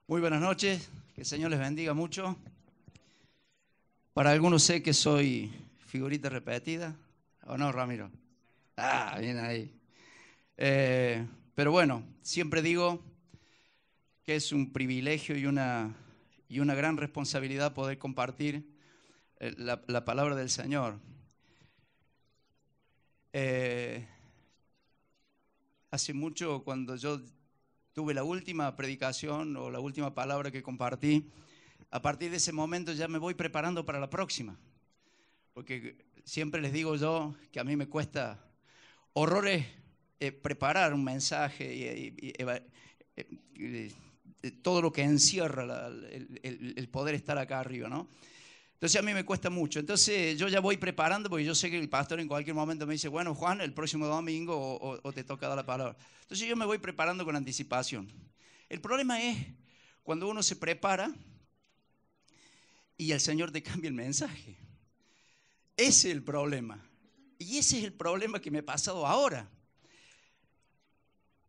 Muy buenas noches, que el Señor les bendiga mucho. Para algunos sé que soy figurita repetida, ¿o no, Ramiro? Ah, bien ahí. Pero bueno, siempre digo que es un privilegio y una gran responsabilidad poder compartir la palabra del Señor. Eh, Hace mucho, cuando yo tuve la última predicación o la última palabra que compartí, a partir de ese momento ya me voy preparando para la próxima, porque siempre les digo yo que a mí me cuesta horrores preparar un mensaje todo lo que encierra el poder estar acá arriba, ¿no? Entonces a mí me cuesta mucho. Entonces yo ya voy preparando porque yo sé que el pastor en cualquier momento me dice, bueno, Juan, el próximo domingo o te toca dar la palabra. Entonces yo me voy preparando con anticipación. El problema es cuando uno se prepara y el Señor te cambia el mensaje. Ese es el problema. Y ese es el problema que me ha pasado ahora.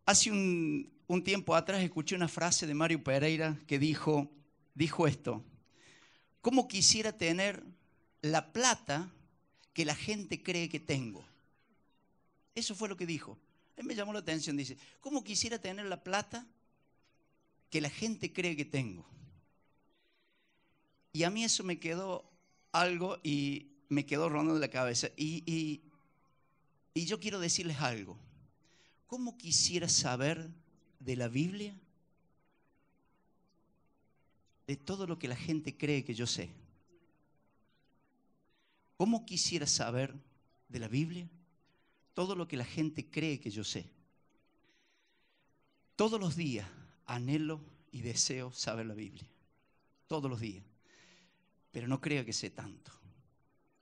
Hace un tiempo atrás escuché una frase de Mario Pereira que dijo esto: ¿cómo quisiera tener la plata que la gente cree que tengo? Eso fue lo que dijo. A mí me llamó la atención, dice, ¿cómo quisiera tener la plata que la gente cree que tengo? Y a mí eso me quedó algo y me quedó rondando la cabeza. Y yo quiero decirles algo. ¿Cómo quisiera saber de la Biblia? De todo lo que la gente cree que yo sé. ¿Cómo quisiera saber de la Biblia? Todo lo que la gente cree que yo sé. Todos los días anhelo y deseo saber la Biblia. Todos los días. Pero no crea que sé tanto.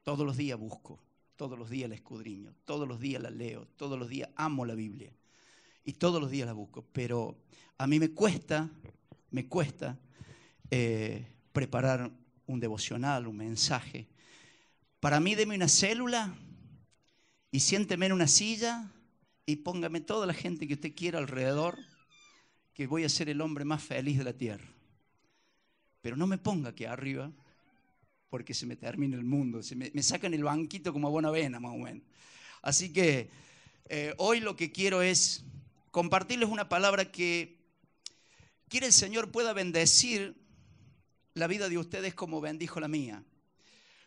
Todos los días busco. Todos los días la escudriño. Todos los días la leo. Todos los días amo la Biblia. Y todos los días la busco. Pero a mí me cuesta preparar un devocional, un mensaje. Para mí, deme una célula y siénteme en una silla y póngame toda la gente que usted quiera alrededor, que voy a ser el hombre más feliz de la tierra. Pero no me ponga aquí arriba, porque se me termina el mundo, me sacan el banquito como a buena vena, más o menos. Así que hoy lo que quiero es compartirles una palabra que quiere el Señor pueda bendecir la vida de ustedes como bendijo la mía.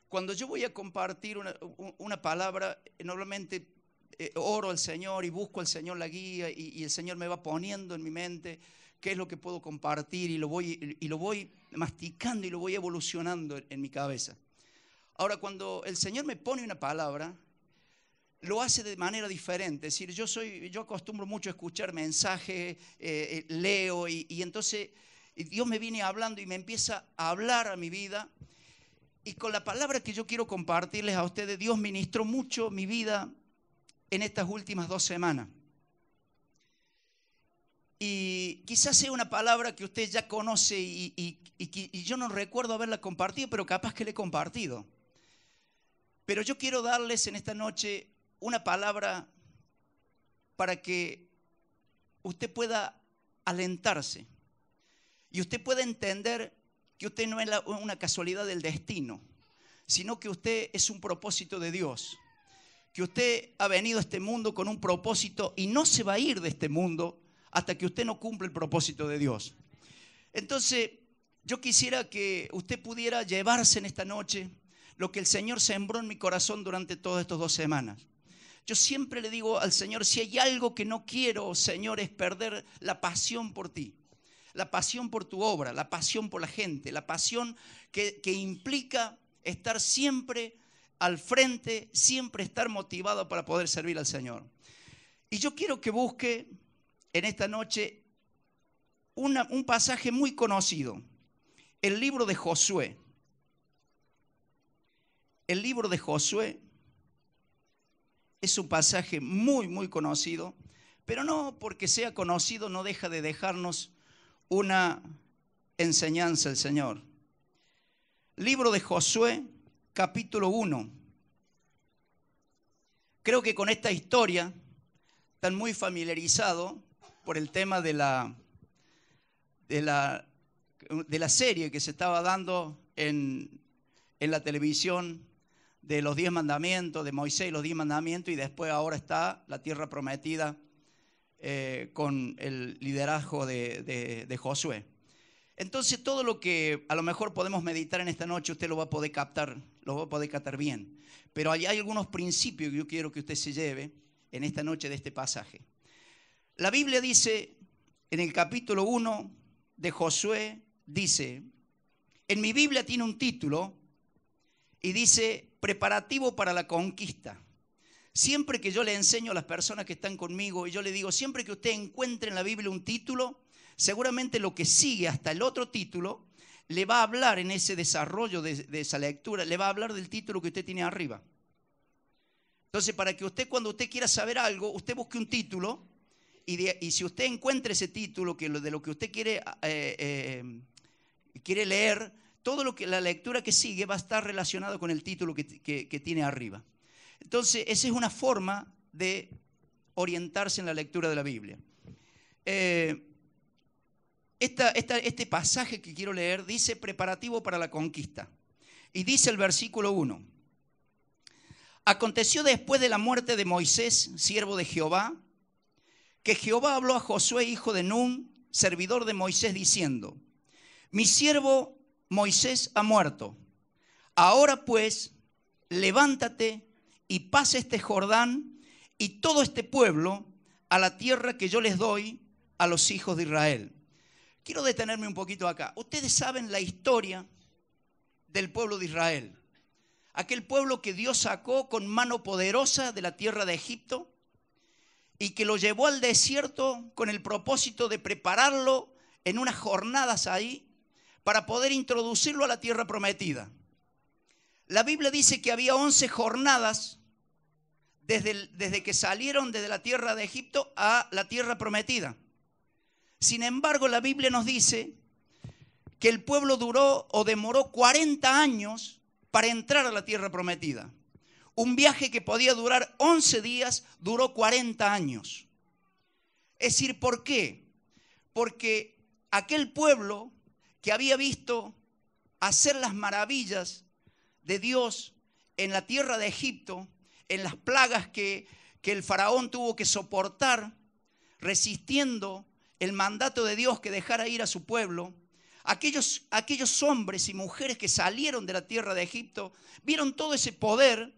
Cuando yo voy a compartir una palabra, normalmente oro al Señor y busco al Señor la guía y el Señor me va poniendo en mi mente qué es lo que puedo compartir y lo voy masticando y lo voy evolucionando en mi cabeza. Ahora, cuando el Señor me pone una palabra, lo hace de manera diferente. Es decir, yo acostumbro mucho a escuchar mensajes, leo y entonces Dios me viene hablando y me empieza a hablar a mi vida. Y con la palabra que yo quiero compartirles a ustedes, Dios ministró mucho mi vida en estas últimas 2 semanas. Y quizás sea una palabra que usted ya conoce y yo no recuerdo haberla compartido, pero capaz que la he compartido. Pero yo quiero darles en esta noche una palabra para que usted pueda alentarse y usted pueda entender que usted no es una casualidad del destino, sino que usted es un propósito de Dios, que usted ha venido a este mundo con un propósito y no se va a ir de este mundo hasta que usted no cumpla el propósito de Dios. Entonces, yo quisiera que usted pudiera llevarse en esta noche lo que el Señor sembró en mi corazón durante todas estas 2 semanas. Yo siempre le digo al Señor, si hay algo que no quiero, Señor, es perder la pasión por ti, la pasión por tu obra, la pasión por la gente, la pasión que implica estar siempre al frente, siempre estar motivado para poder servir al Señor. Y yo quiero que busque en esta noche un pasaje muy conocido, el libro de Josué. El libro de Josué es un pasaje muy, muy conocido, pero no porque sea conocido no deja de dejarnos una enseñanza el Señor. Libro de Josué, capítulo 1. Creo que con esta historia están muy familiarizados por el tema de la de la serie que se estaba dando en la televisión de los 10 mandamientos, de Moisés y los 10 mandamientos, y después ahora está la tierra prometida con el liderazgo de Josué. Entonces todo lo que a lo mejor podemos meditar en esta noche, usted lo va a poder captar bien. Pero hay algunos principios que yo quiero que usted se lleve en esta noche de este pasaje. La Biblia dice, en el capítulo 1 de Josué, dice, en mi Biblia tiene un título y dice, preparativo para la conquista. Siempre que yo le enseño a las personas que están conmigo y yo le digo, siempre que usted encuentre en la Biblia un título, seguramente lo que sigue hasta el otro título le va a hablar en ese desarrollo de esa lectura, le va a hablar del título que usted tiene arriba. Entonces, para que usted, cuando usted quiera saber algo, usted busque un título y si usted encuentra ese título de lo que usted quiere leer, todo la lectura que sigue va a estar relacionado con el título que tiene arriba. Entonces, esa es una forma de orientarse en la lectura de la Biblia. Este pasaje que quiero leer dice preparativo para la conquista. Y dice el versículo 1. Aconteció después de la muerte de Moisés, siervo de Jehová, que Jehová habló a Josué, hijo de Nun, servidor de Moisés, diciendo, mi siervo Moisés ha muerto. Ahora pues, levántate y pasa este Jordán y todo este pueblo a la tierra que yo les doy a los hijos de Israel. Quiero detenerme un poquito acá. Ustedes saben la historia del pueblo de Israel. Aquel pueblo que Dios sacó con mano poderosa de la tierra de Egipto y que lo llevó al desierto con el propósito de prepararlo en unas jornadas ahí para poder introducirlo a la tierra prometida. La Biblia dice que había 11 jornadas desde que salieron desde la tierra de Egipto a la tierra prometida. Sin embargo, la Biblia nos dice que el pueblo demoró 40 años para entrar a la tierra prometida. Un viaje que podía durar 11 días duró 40 años. Es decir, ¿por qué? Porque aquel pueblo que había visto hacer las maravillas de Dios en la tierra de Egipto, en las plagas que el faraón tuvo que soportar, resistiendo el mandato de Dios que dejara ir a su pueblo, aquellos hombres y mujeres que salieron de la tierra de Egipto, vieron todo ese poder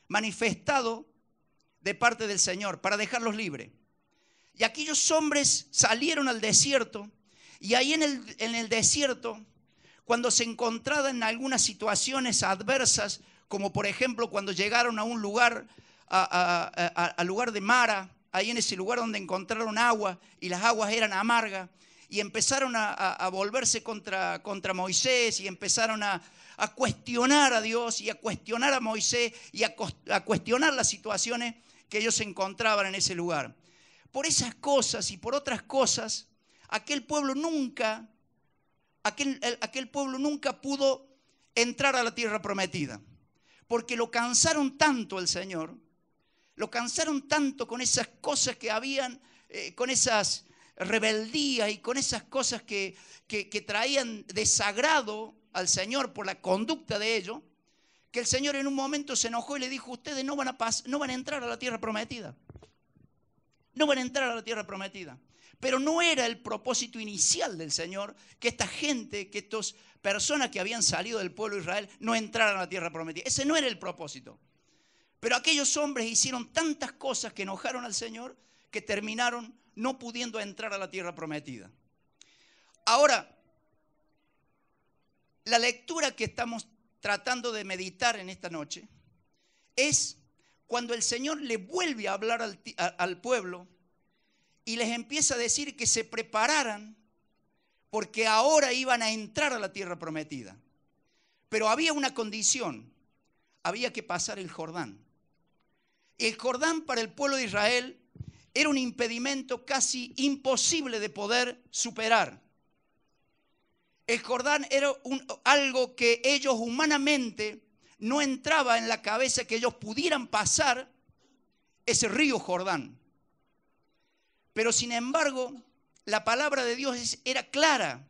manifestado de parte del Señor para dejarlos libres. Y aquellos hombres salieron al desierto, y ahí en el desierto, cuando se encontraban en algunas situaciones adversas, como por ejemplo cuando llegaron a un lugar, al lugar de Mara, ahí en ese lugar donde encontraron agua y las aguas eran amargas, y empezaron a volverse contra Moisés, y empezaron a cuestionar a Dios y a cuestionar a Moisés y a cuestionar las situaciones que ellos se encontraban en ese lugar. Por esas cosas y por otras cosas, aquel pueblo nunca pudo entrar a la tierra prometida, porque lo cansaron tanto el Señor, lo cansaron tanto con esas cosas que habían, con esas rebeldías y con esas cosas que traían desagrado al Señor por la conducta de ellos, que el Señor en un momento se enojó y le dijo, ustedes no van a entrar a la tierra prometida. No van a entrar a la tierra prometida. Pero no era el propósito inicial del Señor que esta gente, que estas personas que habían salido del pueblo de Israel no entraran a la tierra prometida. Ese no era el propósito. Pero aquellos hombres hicieron tantas cosas que enojaron al Señor que terminaron no pudiendo entrar a la tierra prometida. Ahora, la lectura que estamos tratando de meditar en esta noche es cuando el Señor le vuelve a hablar al pueblo y les empieza a decir que se prepararan porque ahora iban a entrar a la tierra prometida. Pero había una condición, había que pasar el Jordán. El Jordán para el pueblo de Israel era un impedimento casi imposible de poder superar. El Jordán era algo que ellos humanamente no entraba en la cabeza que ellos pudieran pasar ese río Jordán. Pero sin embargo, la palabra de Dios era clara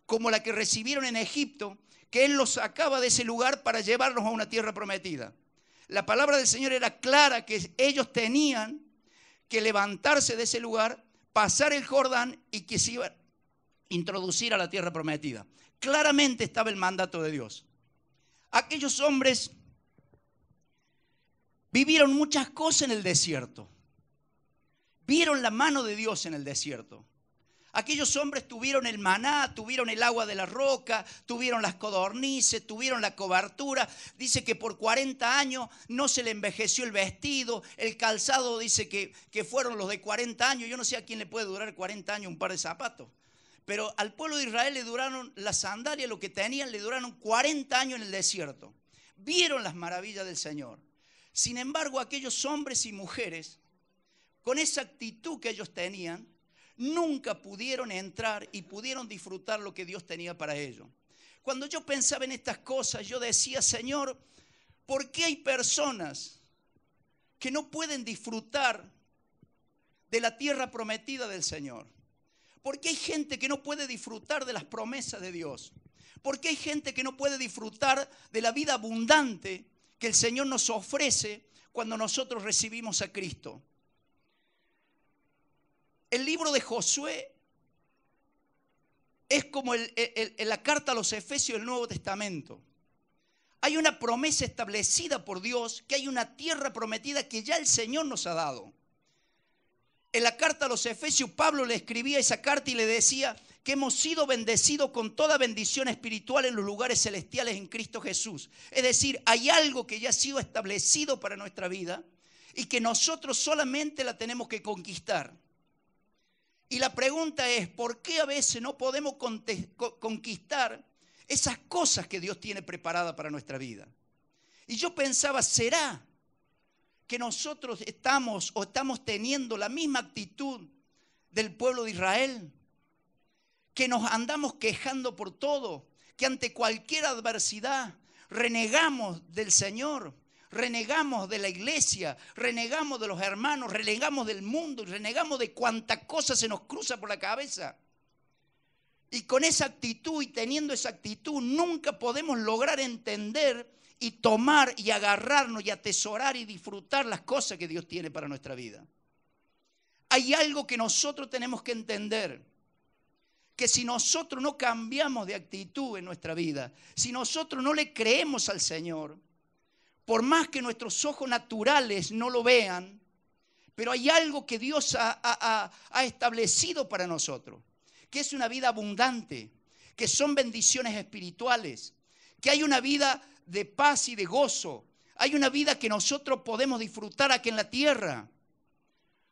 como la que recibieron en Egipto, que Él los sacaba de ese lugar para llevarlos a una tierra prometida. La palabra del Señor era clara, que ellos tenían que levantarse de ese lugar, pasar el Jordán y que se iban a introducir a la tierra prometida. Claramente estaba el mandato de Dios. Aquellos hombres vivieron muchas cosas en el desierto. Vieron la mano de Dios en el desierto. Aquellos hombres tuvieron el maná, tuvieron el agua de la roca, tuvieron las codornices, tuvieron la cobertura. Dice que por 40 años no se le envejeció el vestido, el calzado dice que fueron los de 40 años. Yo no sé a quién le puede durar 40 años un par de zapatos. Pero al pueblo de Israel le duraron las sandalias, lo que tenían, le duraron 40 años en el desierto. Vieron las maravillas del Señor. Sin embargo, aquellos hombres y mujeres, con esa actitud que ellos tenían, nunca pudieron entrar y pudieron disfrutar lo que Dios tenía para ellos. Cuando yo pensaba en estas cosas, yo decía, Señor, ¿por qué hay personas que no pueden disfrutar de la tierra prometida del Señor? ¿Por qué hay gente que no puede disfrutar de las promesas de Dios? ¿Por qué hay gente que no puede disfrutar de la vida abundante que el Señor nos ofrece cuando nosotros recibimos a Cristo? El libro de Josué es como la carta a los Efesios del Nuevo Testamento. Hay una promesa establecida por Dios, que hay una tierra prometida que ya el Señor nos ha dado. En la carta a los Efesios, Pablo le escribía esa carta y le decía que hemos sido bendecidos con toda bendición espiritual en los lugares celestiales en Cristo Jesús. Es decir, hay algo que ya ha sido establecido para nuestra vida y que nosotros solamente la tenemos que conquistar. Y la pregunta es, ¿por qué a veces no podemos conquistar esas cosas que Dios tiene preparadas para nuestra vida? Y yo pensaba, ¿será que nosotros estamos teniendo la misma actitud del pueblo de Israel? Que nos andamos quejando por todo, que ante cualquier adversidad renegamos del Señor, renegamos de la iglesia, renegamos de los hermanos, renegamos del mundo, renegamos de cuánta cosa se nos cruza por la cabeza. Y con esa actitud y teniendo esa actitud nunca podemos lograr entender y tomar y agarrarnos y atesorar y disfrutar las cosas que Dios tiene para nuestra vida. Hay algo que nosotros tenemos que entender, que si nosotros no cambiamos de actitud en nuestra vida, si nosotros no le creemos al Señor, por más que nuestros ojos naturales no lo vean, pero hay algo que Dios ha establecido para nosotros, que es una vida abundante, que son bendiciones espirituales, que hay una vida de paz y de gozo, hay una vida que nosotros podemos disfrutar aquí en la tierra,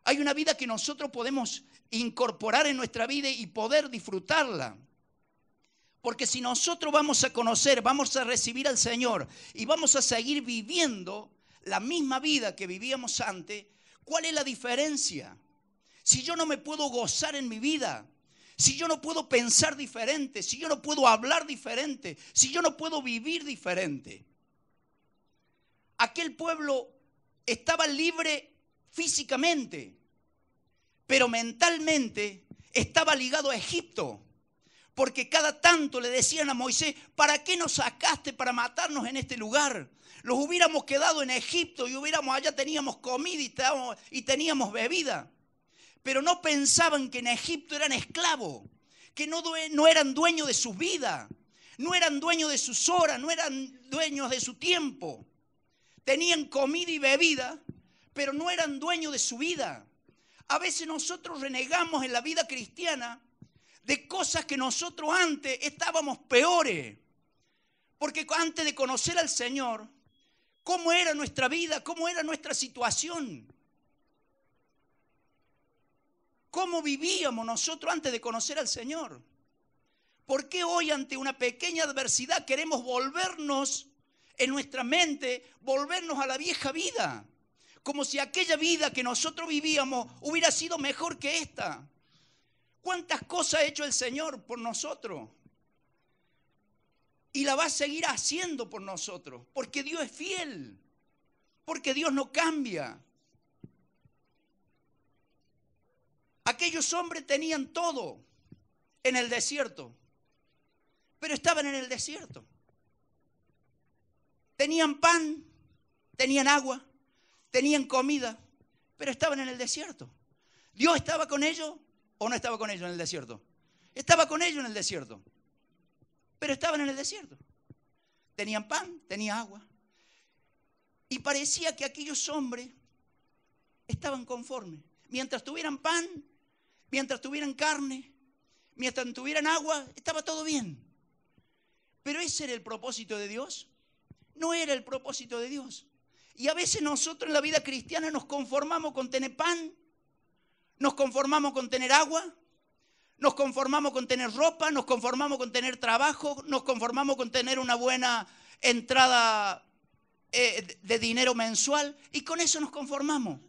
hay una vida que nosotros podemos incorporar en nuestra vida y poder disfrutarla. Porque si nosotros vamos a conocer, vamos a recibir al Señor y vamos a seguir viviendo la misma vida que vivíamos antes, ¿cuál es la diferencia? Si yo no me puedo gozar en mi vida, si yo no puedo pensar diferente, si yo no puedo hablar diferente, si yo no puedo vivir diferente. Aquel pueblo estaba libre físicamente, pero mentalmente estaba ligado a Egipto. Porque cada tanto le decían a Moisés, ¿para qué nos sacaste para matarnos en este lugar? Los hubiéramos quedado en Egipto y allá teníamos comida y teníamos bebida. Pero no pensaban que en Egipto eran esclavos, que no eran dueños de su vida, no eran dueños de sus horas, no eran dueños de su tiempo. Tenían comida y bebida, pero no eran dueños de su vida. A veces nosotros renegamos en la vida cristiana de cosas que nosotros antes estábamos peores. Porque antes de conocer al Señor, ¿cómo era nuestra vida? ¿Cómo era nuestra situación? ¿Cómo vivíamos nosotros antes de conocer al Señor? ¿Por qué hoy ante una pequeña adversidad queremos volvernos en nuestra mente, volvernos a la vieja vida? Como si aquella vida que nosotros vivíamos hubiera sido mejor que esta. ¿Cuántas cosas ha hecho el Señor por nosotros? Y la va a seguir haciendo por nosotros, porque Dios es fiel, porque Dios no cambia. Aquellos hombres tenían todo en el desierto. pero estaban en el desierto. Tenían pan, tenían agua, tenían comida, pero estaban en el desierto. ¿Dios estaba con ellos o no estaba con ellos en el desierto? Estaba con ellos en el desierto, pero estaban en el desierto. Tenían pan, tenían agua. Y parecía que aquellos hombres estaban conformes. Mientras tuvieran pan, mientras tuvieran carne, mientras tuvieran agua, estaba todo bien. Pero ese era el propósito de Dios. No era el propósito de Dios. Y a veces nosotros en la vida cristiana nos conformamos con tener pan, nos conformamos con tener agua, nos conformamos con tener ropa, nos conformamos con tener trabajo, nos conformamos con tener una buena entrada de dinero mensual, y con eso nos conformamos.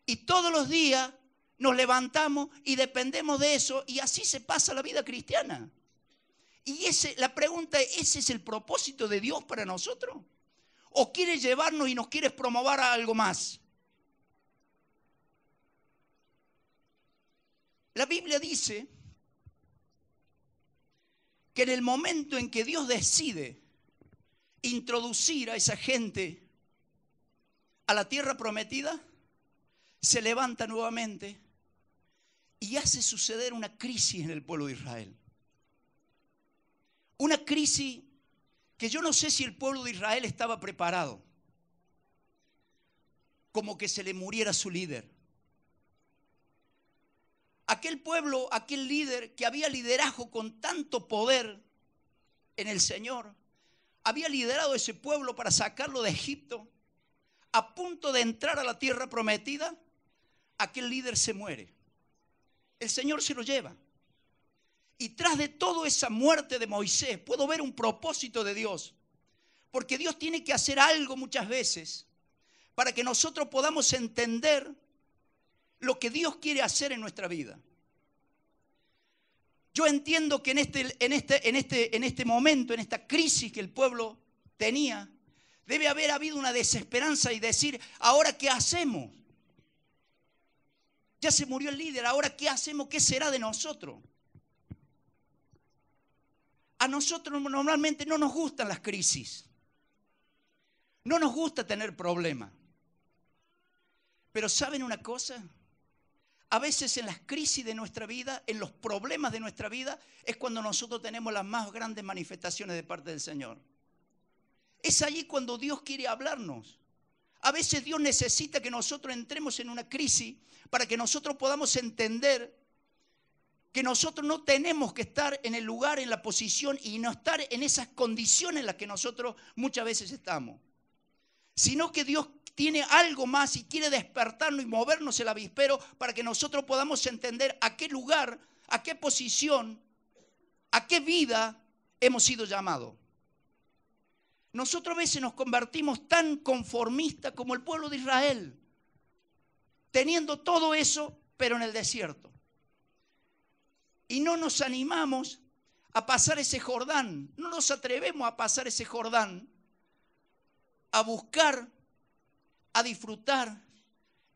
Y todos los días nos levantamos y dependemos de eso, y así se pasa la vida cristiana. Y la pregunta es, ¿ese es el propósito de Dios para nosotros? ¿O quiere llevarnos y nos quiere promover a algo más? La Biblia dice que en el momento en que Dios decide introducir a esa gente a la tierra prometida, se levanta nuevamente y hace suceder una crisis en el pueblo de Israel. Una crisis que yo no sé si el pueblo de Israel estaba preparado. Como que se le muriera su líder. Aquel pueblo, aquel líder que había liderazgo con tanto poder en el Señor, había liderado ese pueblo para sacarlo de Egipto, a punto de entrar a la tierra prometida, aquel líder se muere. El Señor se lo lleva. Y tras de toda esa muerte de Moisés, puedo ver un propósito de Dios. Porque Dios tiene que hacer algo muchas veces para que nosotros podamos entender lo que Dios quiere hacer en nuestra vida. Yo entiendo que en este momento, en esta crisis que el pueblo tenía, debe haber habido una desesperanza y decir, ¿ahora qué hacemos? Ya se murió el líder, ¿ahora qué hacemos? ¿Qué será de nosotros? A nosotros normalmente no nos gustan las crisis. No nos gusta tener problemas. Pero ¿saben una cosa? A veces en las crisis de nuestra vida, en los problemas de nuestra vida, es cuando nosotros tenemos las más grandes manifestaciones de parte del Señor. Es allí cuando Dios quiere hablarnos. A veces Dios necesita que nosotros entremos en una crisis para que nosotros podamos entender que nosotros no tenemos que estar en el lugar, en la posición y no estar en esas condiciones en las que nosotros muchas veces estamos. Sino que Dios tiene algo más y quiere despertarnos y movernos el avispero para que nosotros podamos entender a qué lugar, a qué posición, a qué vida hemos sido llamados. Nosotros a veces nos convertimos tan conformistas como el pueblo de Israel, teniendo todo eso, pero en el desierto. Y no nos animamos a pasar ese Jordán, no nos atrevemos a pasar ese Jordán, a buscar, a disfrutar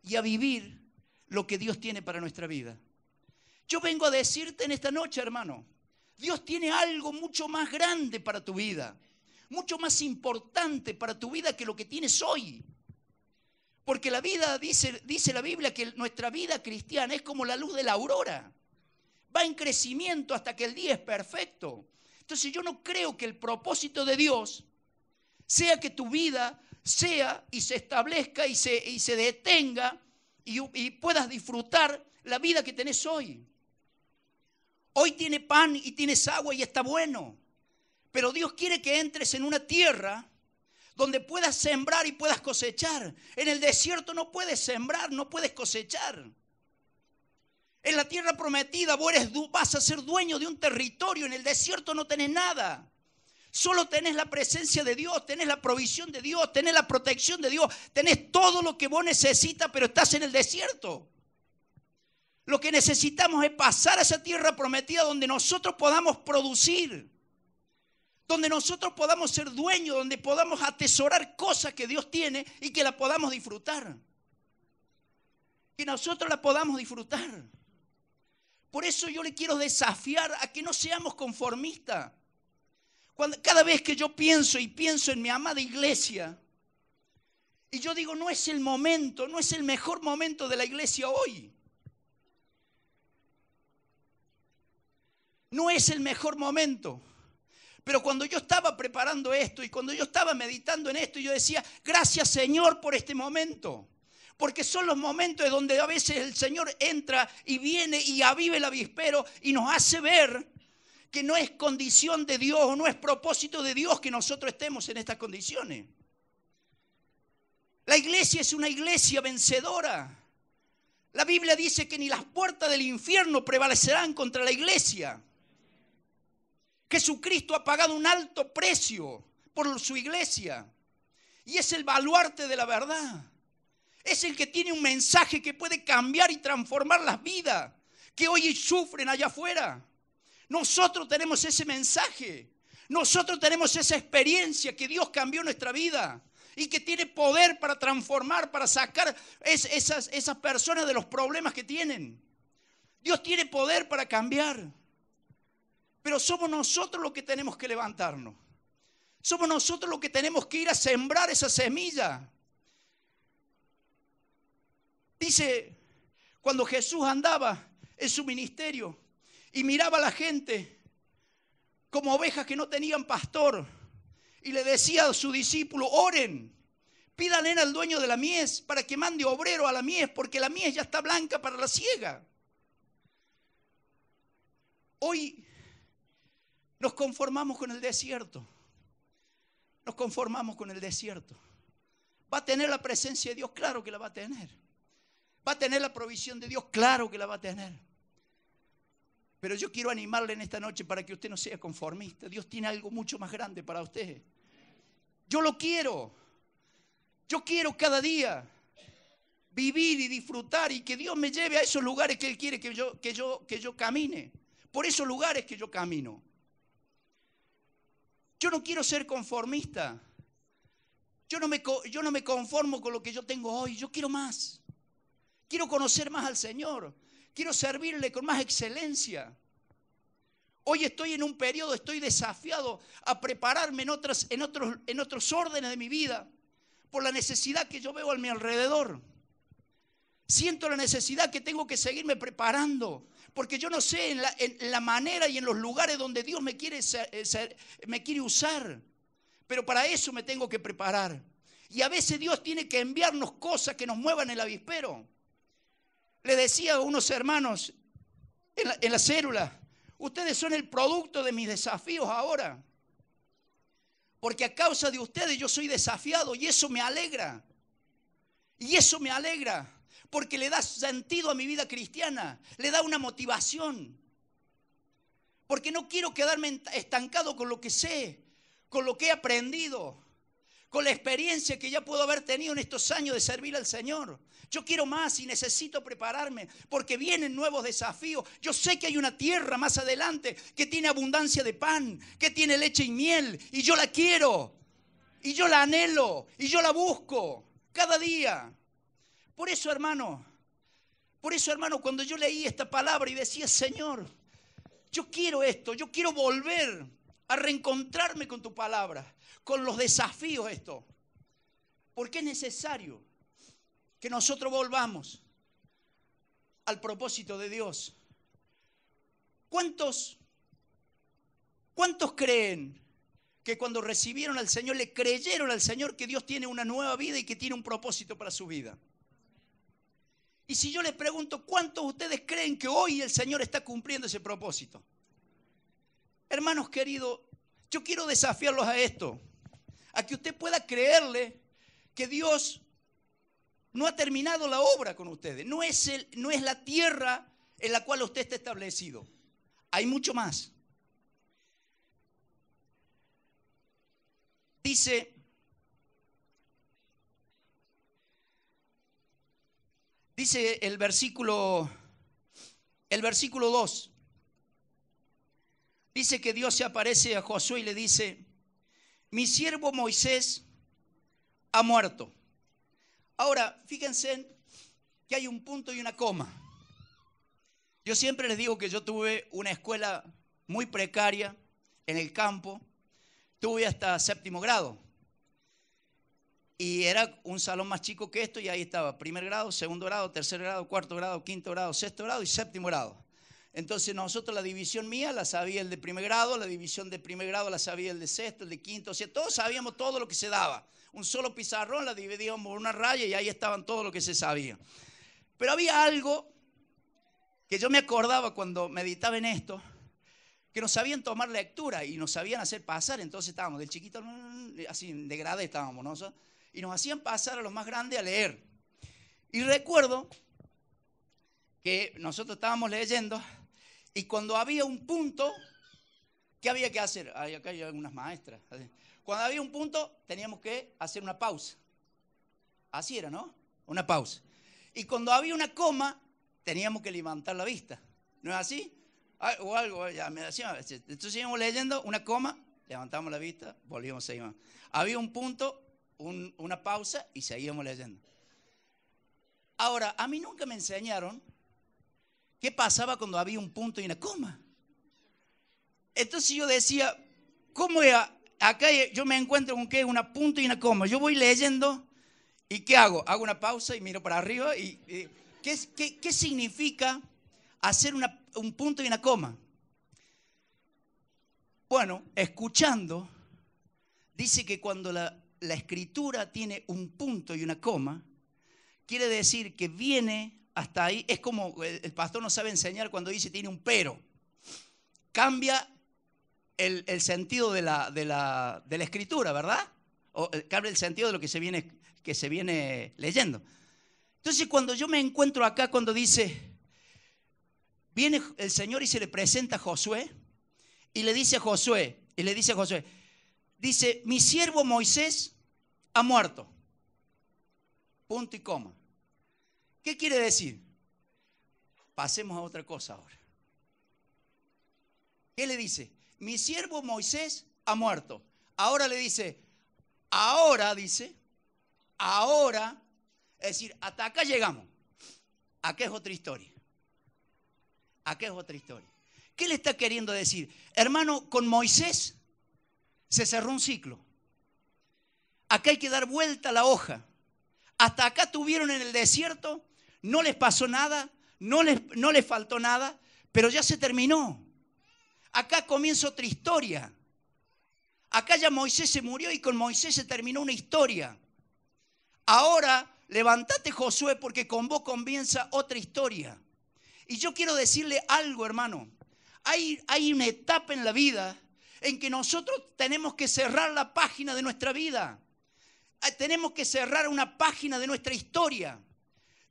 y a vivir lo que Dios tiene para nuestra vida. Yo vengo a decirte en esta noche, hermano, Dios tiene algo mucho más grande para tu vida, mucho más importante para tu vida que lo que tienes hoy. Porque la vida, dice la Biblia, que nuestra vida cristiana es como la luz de la aurora. Va en crecimiento hasta que el día es perfecto. Entonces yo no creo que el propósito de Dios sea que tu vida sea y se establezca y se detenga y puedas disfrutar la vida que tenés hoy. Hoy tienes pan y tienes agua y está bueno. Pero Dios quiere que entres en una tierra donde puedas sembrar y puedas cosechar. En el desierto no puedes sembrar, no puedes cosechar. En la tierra prometida vas a ser dueño de un territorio. En el desierto no tenés nada. Solo tenés la presencia de Dios, tenés la provisión de Dios, tenés la protección de Dios, tenés todo lo que vos necesitas, pero estás en el desierto. Lo que necesitamos es pasar a esa tierra prometida donde nosotros podamos producir, donde nosotros podamos ser dueños, donde podamos atesorar cosas que Dios tiene y que la podamos disfrutar. Que nosotros la podamos disfrutar. Por eso yo le quiero desafiar a que no seamos conformistas. Cada vez que yo pienso en mi amada iglesia, y yo digo, no es el momento, no es el mejor momento de la iglesia hoy. No es el mejor momento. Pero cuando yo estaba preparando esto y cuando yo estaba meditando en esto, yo decía, gracias Señor por este momento. Porque son los momentos donde a veces el Señor entra y viene y aviva el avispero y nos hace ver que no es condición de Dios o no es propósito de Dios que nosotros estemos en estas condiciones. La iglesia es una iglesia vencedora. La Biblia dice que ni las puertas del infierno prevalecerán contra la iglesia. Jesucristo ha pagado un alto precio por su iglesia y es el baluarte de la verdad. Es el que tiene un mensaje que puede cambiar y transformar las vidas que hoy sufren allá afuera. Nosotros tenemos ese mensaje. Nosotros tenemos esa experiencia que Dios cambió nuestra vida y que tiene poder para transformar, para sacar esas personas de los problemas que tienen. Dios tiene poder para cambiar. Pero somos nosotros los que tenemos que levantarnos. Somos nosotros los que tenemos que ir a sembrar esa semilla. Dice, cuando Jesús andaba en su ministerio y miraba a la gente como ovejas que no tenían pastor y le decía a sus discípulos, oren, pídanle al dueño de la mies para que mande obrero a la mies porque la mies ya está blanca para la siega. Hoy nos conformamos con el desierto. Nos conformamos con el desierto. ¿Va a tener la presencia de Dios? Claro que la va a tener. ¿Va a tener la provisión de Dios? Claro que la va a tener. Pero yo quiero animarle en esta noche para que usted no sea conformista. Dios tiene algo mucho más grande para usted. Yo lo quiero. Yo quiero cada día vivir y disfrutar y que Dios me lleve a esos lugares que Él quiere que yo camine. Por esos lugares que yo camino. Yo no quiero ser conformista. Yo no me conformo con lo que yo tengo hoy. Yo quiero más. Quiero conocer más al Señor. Quiero servirle con más excelencia. Hoy estoy en un periodo, estoy desafiado a prepararme en otros órdenes de mi vida por la necesidad que yo veo a mi alrededor. Siento la necesidad que tengo que seguirme preparando, porque yo no sé en la manera y en los lugares donde Dios me quiere usar, pero para eso me tengo que preparar. Y a veces Dios tiene que enviarnos cosas que nos muevan el avispero. Le decía a unos hermanos en la célula, ustedes son el producto de mis desafíos ahora, porque a causa de ustedes yo soy desafiado y eso me alegra. Y eso me alegra. Porque le da sentido a mi vida cristiana, le da una motivación. Porque no quiero quedarme estancado con lo que sé, con lo que he aprendido, con la experiencia que ya puedo haber tenido en estos años de servir al Señor. Yo quiero más y necesito prepararme porque vienen nuevos desafíos. Yo sé que hay una tierra más adelante que tiene abundancia de pan, que tiene leche y miel, y yo la quiero, y yo la anhelo, y yo la busco cada día. Por eso, hermano, cuando yo leí esta palabra y decía, Señor, yo quiero esto, yo quiero volver a reencontrarme con tu palabra, con los desafíos esto. Porque es necesario que nosotros volvamos al propósito de Dios. ¿Cuántos creen que cuando recibieron al Señor, le creyeron al Señor que Dios tiene una nueva vida y que tiene un propósito para su vida? Y si yo les pregunto, ¿cuántos de ustedes creen que hoy el Señor está cumpliendo ese propósito? Hermanos queridos, yo quiero desafiarlos a esto, a que usted pueda creerle que Dios no ha terminado la obra con ustedes. No es la tierra en la cual usted está establecido. Hay mucho más. Dice el versículo 2. Dice que Dios se aparece a Josué y le dice, mi siervo Moisés ha muerto. Ahora, fíjense que hay un punto y una coma. Yo siempre les digo que yo tuve una escuela muy precaria en el campo. Tuve hasta 7º grado. Y era un salón más chico que esto y ahí estaba 1er grado, 2º grado, 3er grado, 4º grado, 5º grado, 6º grado y 7º grado. Entonces nosotros la división mía la sabía el de 1er grado, la división de 1er grado la sabía el de 6º, el de 5º, o sea, todos sabíamos todo lo que se daba. Un solo pizarrón, la dividíamos por una raya y ahí estaban todo lo que se sabía. Pero había algo que yo me acordaba cuando meditaba en esto, que nos sabían tomar lectura y nos sabían hacer pasar. Entonces estábamos del chiquito, así de grade estábamos nosotros, y nos hacían pasar a los más grandes a leer. Y recuerdo que nosotros estábamos leyendo y cuando había un punto, ¿qué había que hacer? Acá hay algunas maestras. Cuando había un punto, teníamos que hacer una pausa. Así era, ¿no? Una pausa. Y cuando había una coma, teníamos que levantar la vista. ¿No es así? O algo, ya me decían. Entonces íbamos leyendo, una coma, levantamos la vista, volvíamos a seguir. Había un punto, una pausa y seguíamos leyendo. Ahora, a mí nunca me enseñaron qué pasaba cuando había un punto y una coma. Entonces yo decía, ¿cómo era? Acá yo me encuentro con que es una punto y una coma. Yo voy leyendo y ¿qué hago? Hago una pausa y miro para arriba. ¿Qué significa hacer un punto y una coma? Bueno, escuchando, dice que cuando la escritura tiene un punto y una coma, quiere decir que viene hasta ahí. Es como el pastor no sabe enseñar cuando dice tiene un pero. Cambia el sentido de la escritura, ¿verdad? O cambia el sentido de lo que se viene leyendo. Entonces cuando yo me encuentro acá, cuando dice, viene el Señor y se le presenta a Josué y le dice a Josué, dice, mi siervo Moisés ha muerto. Punto y coma. ¿Qué quiere decir? Pasemos a otra cosa ahora. ¿Qué le dice? Mi siervo Moisés ha muerto. Ahora le dice, ahora, es decir, hasta acá llegamos. Acá es otra historia. Acá es otra historia. ¿Qué le está queriendo decir? Hermano, con Moisés se cerró un ciclo. Acá hay que dar vuelta a la hoja. Hasta acá tuvieron en el desierto, no les pasó nada, no les faltó nada, pero ya se terminó. Acá comienza otra historia. Acá ya Moisés se murió y con Moisés se terminó una historia. Ahora levántate, Josué, porque con vos comienza otra historia. Y yo quiero decirle algo, hermano. Hay una etapa en la vida en que nosotros tenemos que cerrar la página de nuestra vida. Tenemos que cerrar una página de nuestra historia.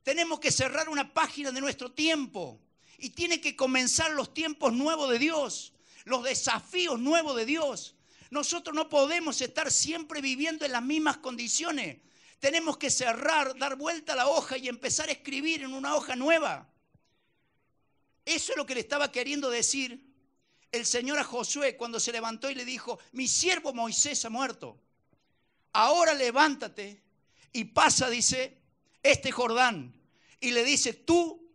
Tenemos que cerrar una página de nuestro tiempo. Y tiene que comenzar los tiempos nuevos de Dios. Los desafíos nuevos de Dios. Nosotros no podemos estar siempre viviendo en las mismas condiciones. Tenemos que cerrar, dar vuelta a la hoja y empezar a escribir en una hoja nueva. Eso es lo que le estaba queriendo decir el Señor a Josué cuando se levantó y le dijo, mi siervo Moisés ha muerto. Ahora levántate y pasa, dice, este Jordán. Y le dice, tú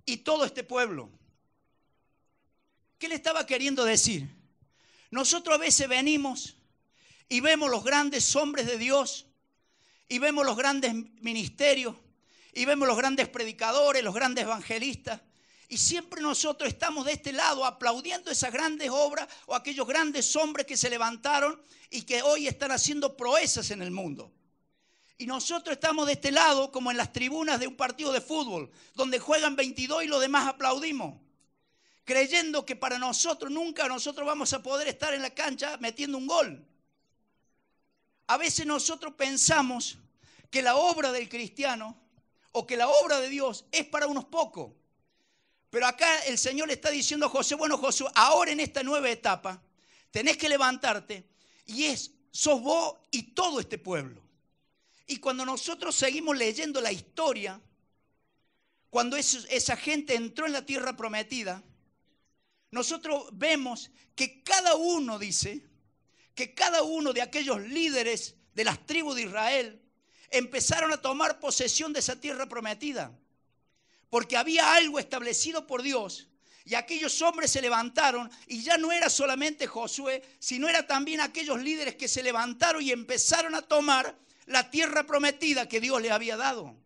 y todo este pueblo. ¿Qué le estaba queriendo decir? Nosotros a veces venimos y vemos los grandes hombres de Dios y vemos los grandes ministerios y vemos los grandes predicadores, los grandes evangelistas. Y siempre nosotros estamos de este lado aplaudiendo esas grandes obras o aquellos grandes hombres que se levantaron y que hoy están haciendo proezas en el mundo. Y nosotros estamos de este lado como en las tribunas de un partido de fútbol, donde juegan 22 y los demás aplaudimos, creyendo que para nosotros nunca nosotros vamos a poder estar en la cancha metiendo un gol. A veces nosotros pensamos que la obra del cristiano o que la obra de Dios es para unos pocos. Pero acá el Señor le está diciendo a Josué, bueno Josué, ahora en esta nueva etapa tenés que levantarte y sos vos y todo este pueblo. Y cuando nosotros seguimos leyendo la historia, cuando esa gente entró en la tierra prometida, nosotros vemos que cada uno dice, que cada uno de aquellos líderes de las tribus de Israel empezaron a tomar posesión de esa tierra prometida. porque había algo establecido por Dios. Y aquellos hombres se levantaron, y ya no era solamente Josué, sino era también aquellos líderes que se levantaron y empezaron a tomar la tierra prometida que Dios le había dado.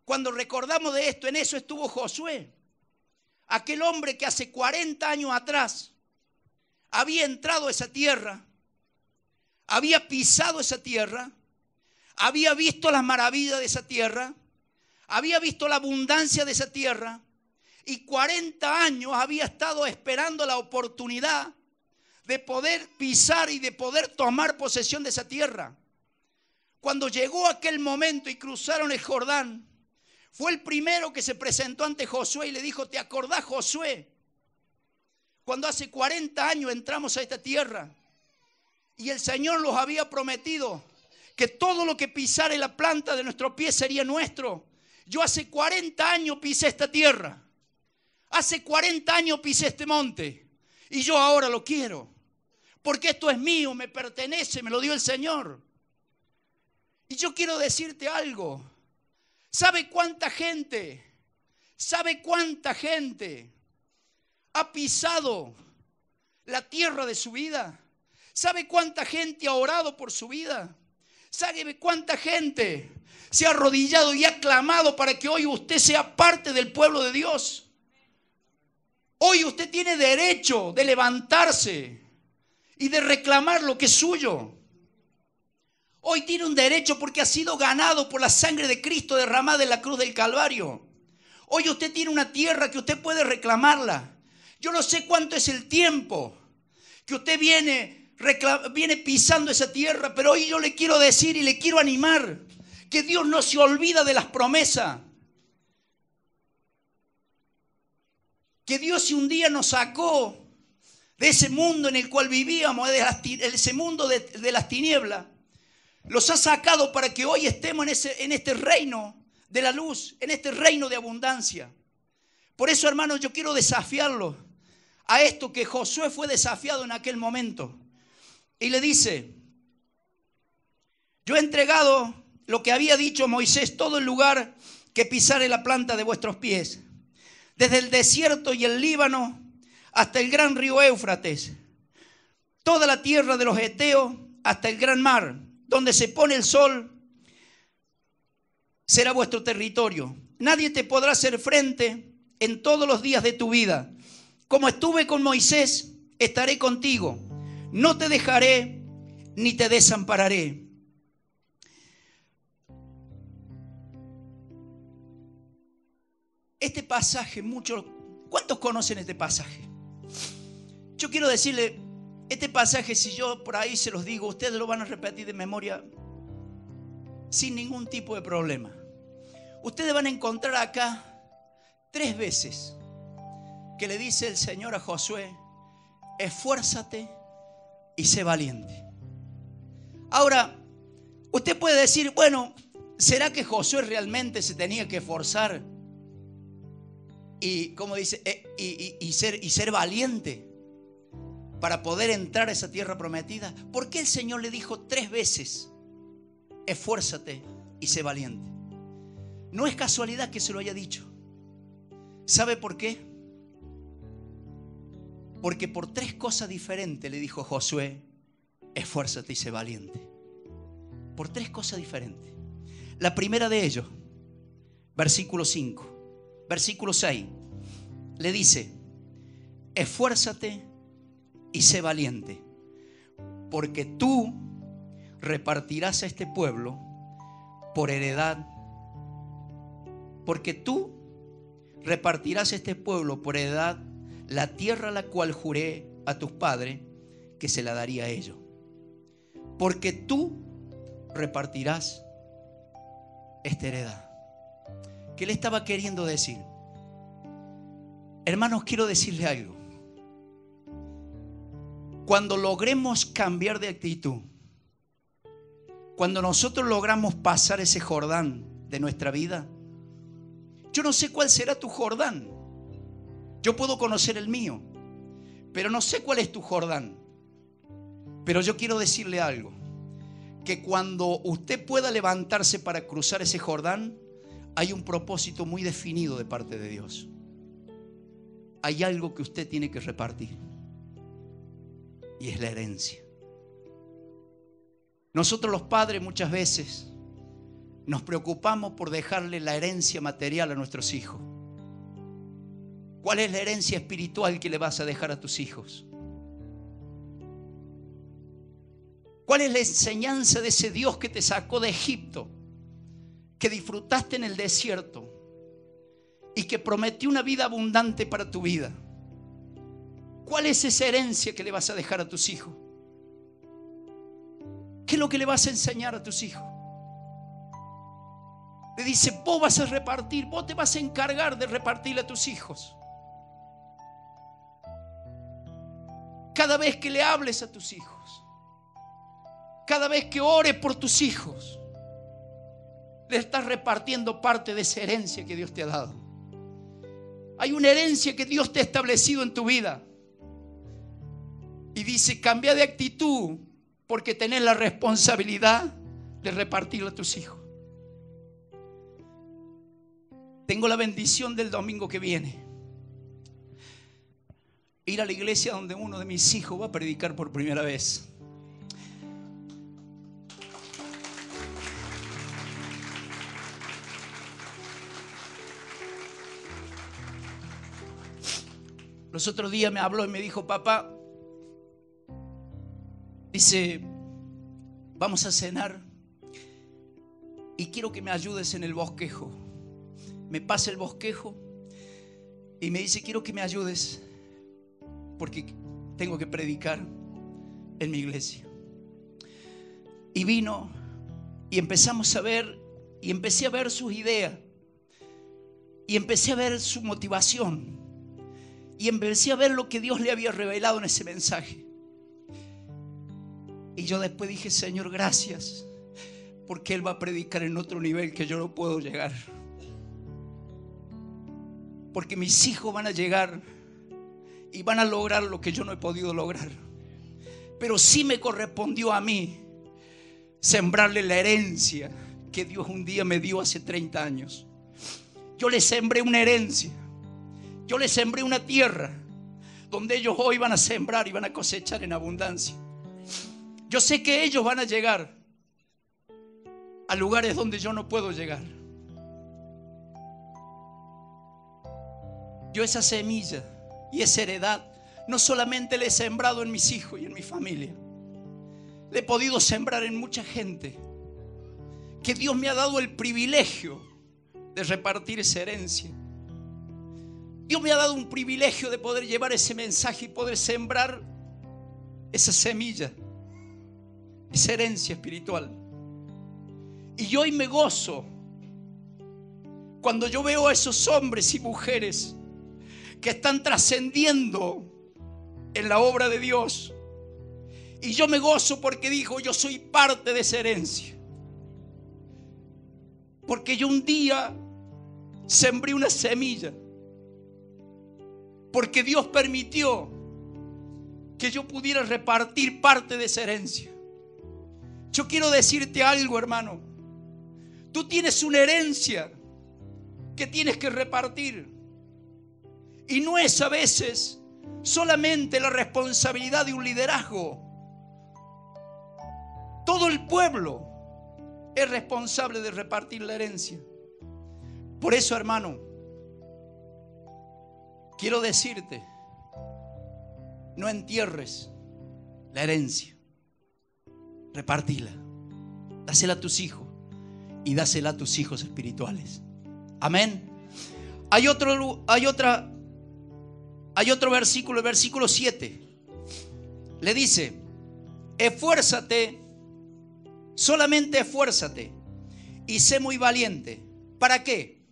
Cuando recordamos de esto, en eso estuvo Josué, aquel hombre que hace 40 años atrás había entrado a esa tierra, había pisado esa tierra, había visto las maravillas de esa tierra, había visto la abundancia de esa tierra, y 40 años había estado esperando la oportunidad de poder pisar y de poder tomar posesión de esa tierra. Cuando llegó aquel momento y cruzaron el Jordán, fue el primero que se presentó ante Josué y le dijo: ¿te acordás, Josué? Cuando hace 40 años entramos a esta tierra y el Señor nos había prometido que todo lo que pisara la planta de nuestro pie sería nuestro. Yo hace 40 años pisé esta tierra. Hace 40 años pisé este monte y yo ahora lo quiero, porque esto es mío, me pertenece, me lo dio el Señor. Y yo quiero decirte algo. ¿Sabe cuánta gente ha pisado la tierra de su vida? ¿Sabe cuánta gente ha orado por su vida? ¿Sabe cuánta gente se ha arrodillado y ha clamado para que hoy usted sea parte del pueblo de Dios? Hoy usted tiene derecho de levantarse y de reclamar lo que es suyo. Hoy tiene un derecho porque ha sido ganado por la sangre de Cristo derramada en la cruz del Calvario. Hoy usted tiene una tierra que usted puede reclamarla. Yo no sé cuánto es el tiempo que usted viene pisando esa tierra, pero hoy yo le quiero decir y le quiero animar que Dios no se olvida de las promesas. Que Dios, si un día nos sacó de ese mundo en el cual vivíamos, de ese mundo de las tinieblas, los ha sacado para que hoy estemos en este reino de la luz, en este reino de abundancia. Por eso, hermanos, yo quiero desafiarlos a esto que Josué fue desafiado en aquel momento. Y le dice: yo he entregado lo que había dicho Moisés, todo el lugar que pisare la planta de vuestros pies, desde el desierto y el Líbano hasta el gran río Éufrates, toda la tierra de los heteos hasta el gran mar, donde se pone el sol, será vuestro territorio. Nadie te podrá hacer frente en todos los días de tu vida. Como estuve con Moisés, estaré contigo. No te dejaré ni te desampararé. Este pasaje, ¿cuántos conocen este pasaje? Yo quiero decirle, este pasaje, si yo por ahí se los digo, ustedes lo van a repetir de memoria sin ningún tipo de problema. Ustedes van a encontrar acá 3 veces que le dice el Señor a Josué: esfuérzate y sé valiente. Ahora, usted puede decir, bueno, ¿será que Josué realmente se tenía que esforzar? Y como dice, y ser valiente para poder entrar a esa tierra prometida. ¿Por qué el Señor le dijo 3 veces: esfuérzate y sé valiente? No es casualidad que se lo haya dicho. ¿Sabe por qué? Porque por 3 cosas diferentes le dijo Josué: esfuérzate y sé valiente. Por 3 cosas diferentes. La primera de ellos, versículo 5. Versículo 6, le dice: esfuérzate y sé valiente, porque tú repartirás a este pueblo por heredad. Porque tú repartirás a este pueblo por heredad la tierra a la cual juré a tus padres que se la daría a ellos. Porque tú repartirás esta heredad. ¿Qué le estaba queriendo decir? Hermanos, quiero decirle algo. Cuando logremos cambiar de actitud, cuando nosotros logramos pasar ese Jordán de nuestra vida, yo no sé cuál será tu Jordán. Yo puedo conocer el mío, pero no sé cuál es tu Jordán. Pero yo quiero decirle algo, que cuando usted pueda levantarse para cruzar ese Jordán, hay un propósito muy definido de parte de Dios. Hay algo que usted tiene que repartir, y es la herencia. Nosotros los padres muchas veces nos preocupamos por dejarle la herencia material a nuestros hijos. ¿Cuál es la herencia espiritual que le vas a dejar a tus hijos? ¿Cuál es la enseñanza de ese Dios que te sacó de Egipto, que disfrutaste en el desierto y que prometió una vida abundante para tu vida? ¿Cuál es esa herencia que le vas a dejar a tus hijos? ¿Qué es lo que le vas a enseñar a tus hijos? Le dice, vos vas a repartir, vos te vas a encargar de repartirle a tus hijos. Cada vez que le hables a tus hijos, cada vez que ores por tus hijos, le estás repartiendo parte de esa herencia que Dios te ha dado. Hay una herencia que Dios te ha establecido en tu vida. Y dice, cambia de actitud, porque tenés la responsabilidad de repartirle a tus hijos. Tengo la bendición del domingo que viene ir a la iglesia donde uno de mis hijos va a predicar por primera vez. Los otros días me habló y me dijo, papá, dice, vamos a cenar y quiero que me ayudes en el bosquejo. Me pasa el bosquejo y me dice, quiero que me ayudes porque tengo que predicar en mi iglesia. Y vino y empezamos a ver, y empecé a ver sus ideas, y empecé a ver su motivación, y empecé a ver lo que Dios le había revelado en ese mensaje. Y yo después dije, Señor, gracias, porque Él va a predicar en otro nivel que yo no puedo llegar. Porque mis hijos van a llegar y van a lograr lo que yo no he podido lograr. Pero sí me correspondió a mí sembrarle la herencia que Dios un día me dio hace 30 años. Yo les sembré una herencia. Yo les sembré una tierra donde ellos hoy van a sembrar y van a cosechar en abundancia. Yo sé que ellos van a llegar a lugares donde yo no puedo llegar. Yo esa semilla y esa heredad no solamente la he sembrado en mis hijos y en mi familia, la he podido sembrar en mucha gente que Dios me ha dado el privilegio de repartir esa herencia. Dios me ha dado un privilegio de poder llevar ese mensaje y poder sembrar esa semilla, esa herencia espiritual. Y hoy me gozo cuando yo veo a esos hombres y mujeres que están trascendiendo en la obra de Dios. Y yo me gozo porque dijo, yo soy parte de esa herencia. Porque yo un día sembré una semilla. Porque Dios permitió que yo pudiera repartir parte de esa herencia. Yo quiero decirte algo, hermano. Tú tienes una herencia que tienes que repartir. Y no es a veces solamente la responsabilidad de un liderazgo. Todo el pueblo es responsable de repartir la herencia. Por eso, hermano, quiero decirte, no entierres la herencia. Repartila. Dásela a tus hijos y dásela a tus hijos espirituales. Amén. Hay otro versículo, el versículo 7. Le dice, esfuérzate, solamente esfuérzate y sé muy valiente. ¿Para qué?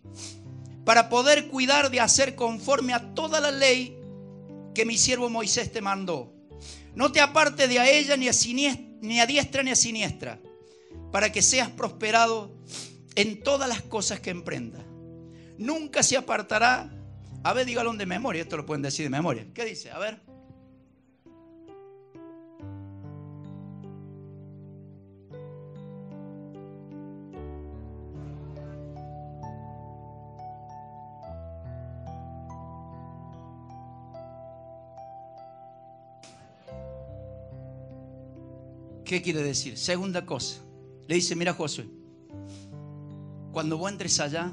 Para poder cuidar de hacer conforme a toda la ley que mi siervo Moisés te mandó. No te apartes de a ella ni a diestra ni a siniestra, para que seas prosperado en todas las cosas que emprendas. Nunca se apartará. A ver, dígalo de memoria. Esto lo pueden decir de memoria. ¿Qué dice? A ver. ¿Qué quiere decir? Segunda cosa. Le dice, mira Josué, cuando vos entres allá,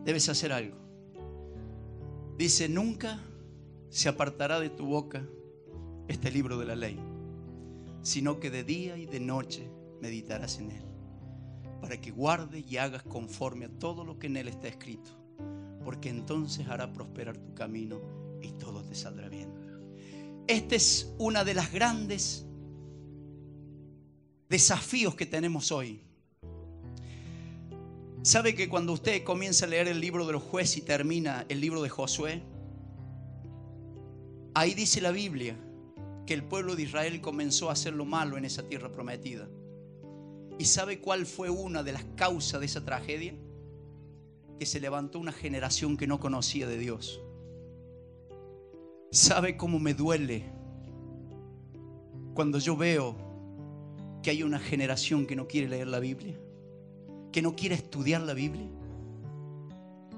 debes hacer algo. Dice, nunca se apartará de tu boca este libro de la ley, sino que de día y de noche meditarás en él, para que guardes y hagas conforme a todo lo que en él está escrito, porque entonces hará prosperar tu camino y todo te saldrá bien. Este es una de las grandes desafíos que tenemos hoy. ¿Sabe que cuando usted comienza a leer el libro de los jueces y termina el libro de Josué, ahí dice la Biblia que el pueblo de Israel comenzó a hacer lo malo en esa tierra prometida? ¿Y sabe cuál fue una de las causas de esa tragedia? Que se levantó una generación que no conocía de Dios. ¿Sabe cómo me duele cuando yo veo que hay una generación que no quiere leer la Biblia, que no quiere estudiar la Biblia?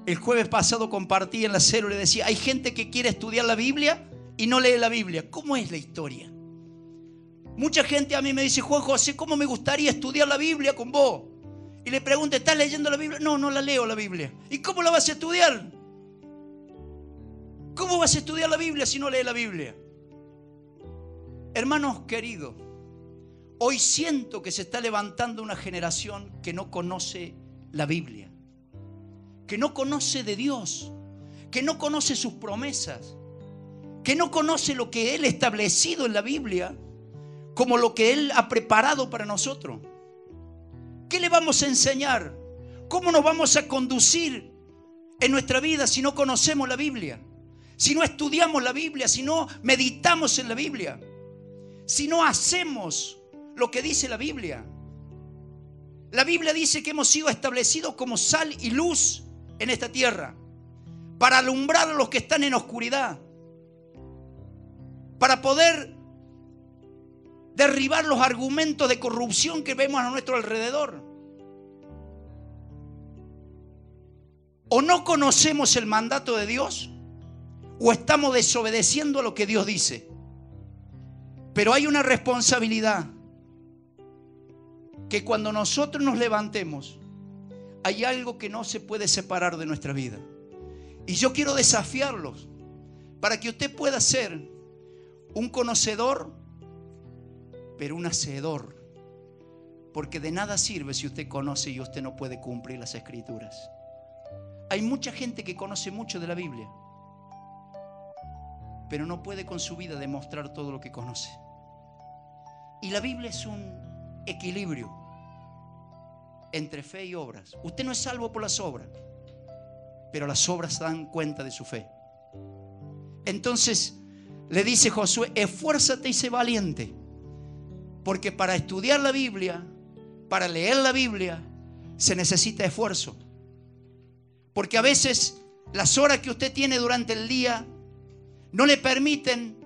El jueves pasado compartí en la célula y decía, hay gente que quiere estudiar la Biblia y no lee la Biblia. ¿Cómo es la historia? Mucha gente a mí me dice, Juan José, ¿cómo me gustaría estudiar la Biblia con vos? Y le pregunto, ¿estás leyendo la Biblia? No, no la leo la Biblia. ¿Y cómo la vas a estudiar? ¿Cómo vas a estudiar la Biblia si no lees la Biblia? Hermanos queridos, hoy siento que se está levantando una generación que no conoce la Biblia, que no conoce de Dios, que no conoce sus promesas, que no conoce lo que Él ha establecido en la Biblia como lo que Él ha preparado para nosotros. ¿Qué le vamos a enseñar? ¿Cómo nos vamos a conducir en nuestra vida si no conocemos la Biblia? Si no estudiamos la Biblia, si no meditamos en la Biblia, si no hacemos lo que dice la Biblia. La Biblia dice que hemos sido establecidos como sal y luz en esta tierra, para alumbrar a los que están en oscuridad, para poder derribar los argumentos de corrupción que vemos a nuestro alrededor. O no conocemos el mandato de Dios, o estamos desobedeciendo a lo que Dios dice. Pero hay una responsabilidad, que cuando nosotros nos levantemos, hay algo que no se puede separar de nuestra vida. Y yo quiero desafiarlos para que usted pueda ser un conocedor, pero un hacedor. Porque de nada sirve si usted conoce y usted no puede cumplir las Escrituras. Hay mucha gente que conoce mucho de la Biblia, pero no puede con su vida demostrar todo lo que conoce. Y la Biblia es un equilibrio entre fe y obras. Usted no es salvo por las obras, pero las obras dan cuenta de su fe. Entonces le dice Josué, esfuérzate y sé valiente, porque para estudiar la Biblia, para leer la Biblia, se necesita esfuerzo. Porque a veces las horas que usted tiene durante el día no le permiten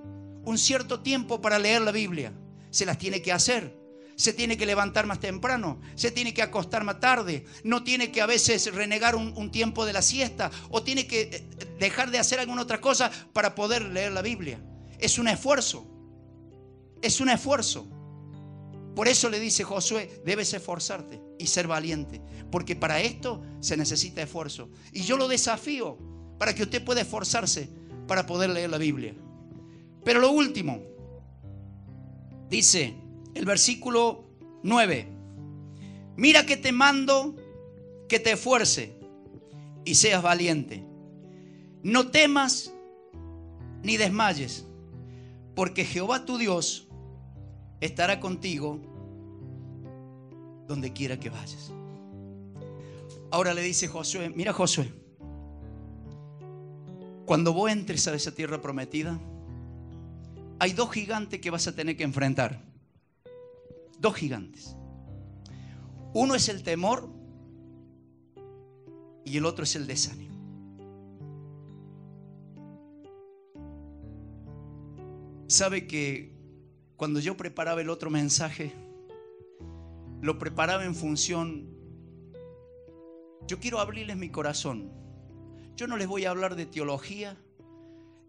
un cierto tiempo para leer la Biblia. Se las tiene que hacer. Se tiene que levantar más temprano, se tiene que acostar más tarde, no tiene que a veces renegar un tiempo de la siesta, o tiene que dejar de hacer alguna otra cosa para poder leer la Biblia. Es un esfuerzo, es un esfuerzo. Por eso le dice Josué, debes esforzarte y ser valiente, porque para esto se necesita esfuerzo. Y yo lo desafío para que usted pueda esforzarse para poder leer la Biblia. Pero lo último, dice el versículo 9, mira que te mando que te esfuerce y seas valiente. No temas ni desmayes, porque Jehová tu Dios estará contigo donde quiera que vayas. Ahora le dice Josué, mira Josué, cuando vos entres a esa tierra prometida, hay dos gigantes que vas a tener que enfrentar. Dos gigantes. Uno es el temor y el otro es el desánimo. Sabe que cuando yo preparaba el otro mensaje, lo preparaba en función, yo quiero abrirles mi corazón. Yo no les voy a hablar de teología,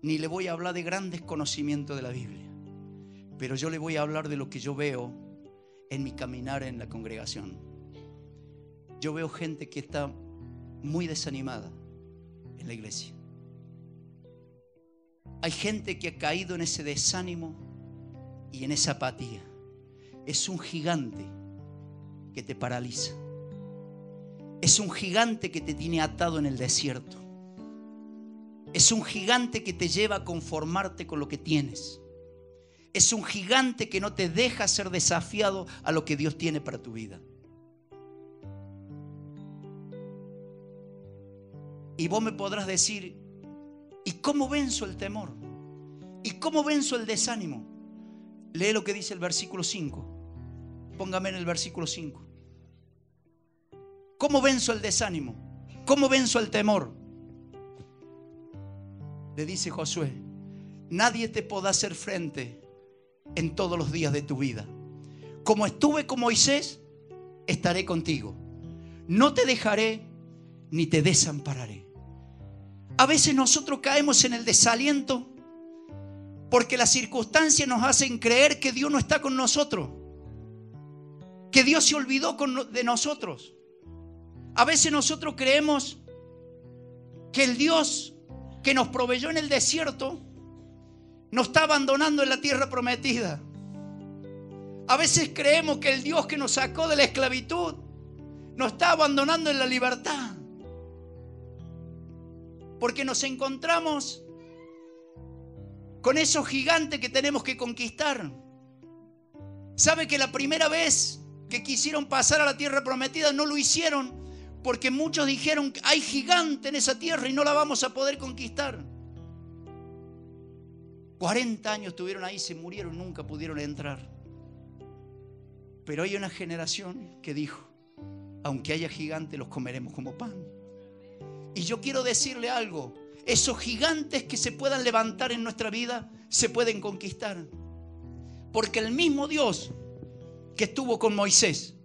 ni les voy a hablar de grandes conocimientos de la Biblia, Pero yo le voy a hablar de lo que yo veo en mi caminar en la congregación. Yo veo gente que está muy desanimada en la iglesia. Hay gente que ha caído en ese desánimo y en esa apatía. Es un gigante que te paraliza. Es un gigante que te tiene atado en el desierto. Es un gigante que te lleva a conformarte con lo que tienes. Es un gigante que no te deja ser desafiado a lo que Dios tiene para tu vida. Y vos me podrás decir, ¿y cómo venzo el temor? ¿Y cómo venzo el desánimo? Lee lo que dice el versículo 5. Póngame en el versículo 5. ¿Cómo venzo el desánimo? ¿Cómo venzo el temor? Le dice Josué, nadie te podrá hacer frente en todos los días de tu vida. Como estuve con Moisés, estaré contigo. No te dejaré ni te desampararé. A veces nosotros caemos en el desaliento porque las circunstancias nos hacen creer que Dios no está con nosotros, que Dios se olvidó de nosotros. A veces nosotros creemos que el Dios que nos proveyó en el desierto nos está abandonando en la tierra prometida. A veces creemos que el Dios que nos sacó de la esclavitud nos está abandonando en la libertad. Porque nos encontramos con esos gigantes que tenemos que conquistar. ¿Sabe que la primera vez que quisieron pasar a la tierra prometida no lo hicieron? Porque muchos dijeron, hay gigante en esa tierra y no la vamos a poder conquistar. 40 años estuvieron ahí, se murieron, nunca pudieron entrar. Pero hay una generación que dijo, aunque haya gigantes, los comeremos como pan. Y yo quiero decirle algo, esos gigantes que se puedan levantar en nuestra vida, se pueden conquistar. Porque el mismo Dios que estuvo con Moisés,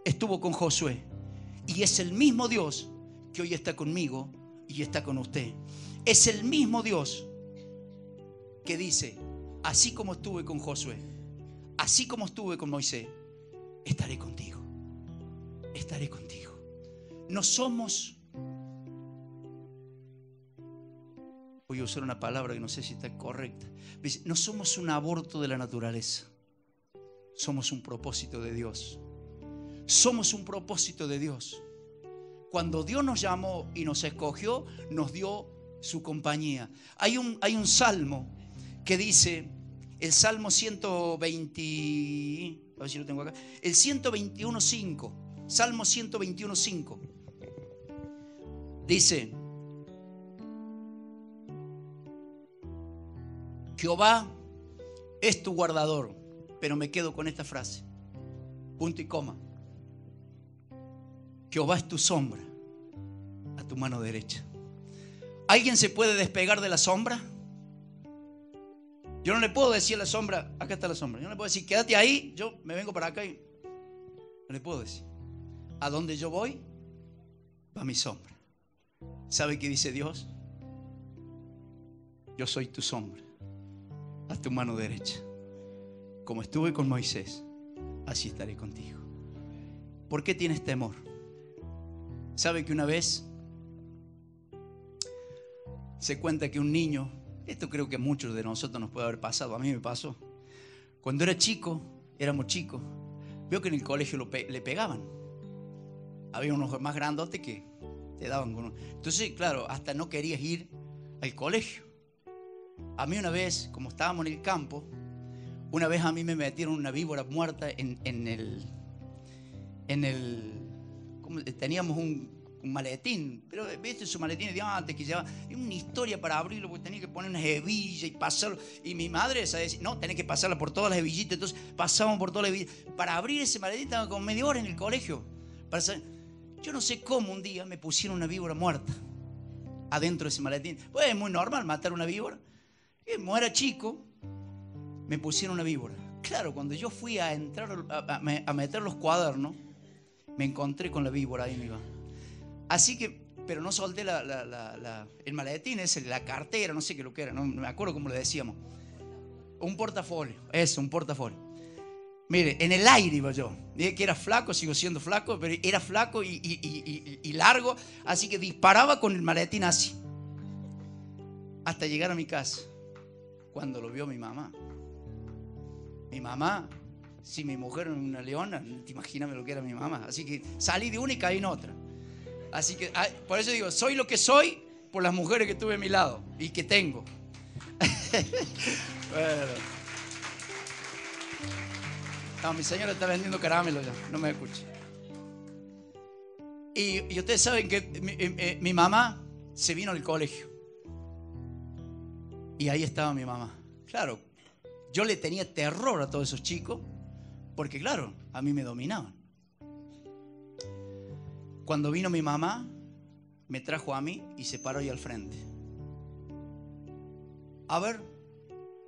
estuvo con Josué. Y es el mismo Dios que hoy está conmigo y está con usted. Es el mismo Dios que dice, así como estuve con Josué, así como estuve con Moisés, estaré contigo. Estaré contigo. No somos, voy a usar una palabra que no sé si está correcta, no somos un aborto de la naturaleza. Somos un propósito de Dios. Somos un propósito de Dios. Cuando Dios nos llamó y nos escogió, nos dio su compañía. Hay un salmo que dice, el Salmo 120, a ver si lo tengo acá, el 121.5, Salmo 121.5, dice, Jehová es tu guardador, pero me quedo con esta frase, punto y coma. Jehová es tu sombra a tu mano derecha. ¿Alguien se puede despegar de la sombra? Yo no le puedo decir a la sombra, acá está la sombra. Yo no le puedo decir, quédate ahí, yo me vengo para acá y no le puedo decir. A donde yo voy, va mi sombra. ¿Sabe qué dice Dios? Yo soy tu sombra a tu mano derecha. Como estuve con Moisés, así estaré contigo. ¿Por qué tienes temor? ¿Sabe que una vez se cuenta que un niño, esto creo que a muchos de nosotros nos puede haber pasado, a mí me pasó, cuando era chico, éramos chicos, veo que en el colegio le pegaban. Había unos más grandotes que te daban con... Entonces, claro, hasta no querías ir al colegio. A mí una vez, como estábamos en el campo, una vez a mí me metieron una víbora muerta en el teníamos un maletín, pero viste su maletín de antes que llevaba una historia para abrirlo, porque tenía que poner una hebilla y pasarlo, y mi madre decía, no, tenés que pasarla por todas las hebillitas. Entonces pasábamos por todas las hebillitas para abrir ese maletín. Estaba como media hora en el colegio para saber. Yo no sé cómo un día me pusieron una víbora muerta adentro de ese maletín. Pues es muy normal matar una víbora. Y como era chico, me pusieron una víbora. Claro, cuando yo fui a entrar a meter los cuadernos, me encontré con la víbora ahí, me iba. Así que, pero no solté el maletín ese, la cartera, no sé qué lo que era, no me acuerdo cómo le decíamos. Un portafolio, eso, un portafolio. Mire, en el aire iba yo. Dije que era flaco, sigo siendo flaco, pero era flaco y largo. Así que disparaba con el maletín así. Hasta llegar a mi casa. Cuando lo vio mi mamá. Mi mamá, si mi mujer era una leona, te imaginas lo que era mi mamá. Así que salí de una y caí en otra. Así que, por eso digo, soy lo que soy por las mujeres que tuve a mi lado y que tengo. Bueno. No, mi señora está vendiendo caramelo ya, no me escucha. Y ustedes saben que mi mamá se vino al colegio. Y ahí estaba mi mamá. Claro, yo le tenía terror a todos esos chicos, porque claro, a mí me dominaban. Cuando vino mi mamá, me trajo a mí y se paró ahí al frente. A ver,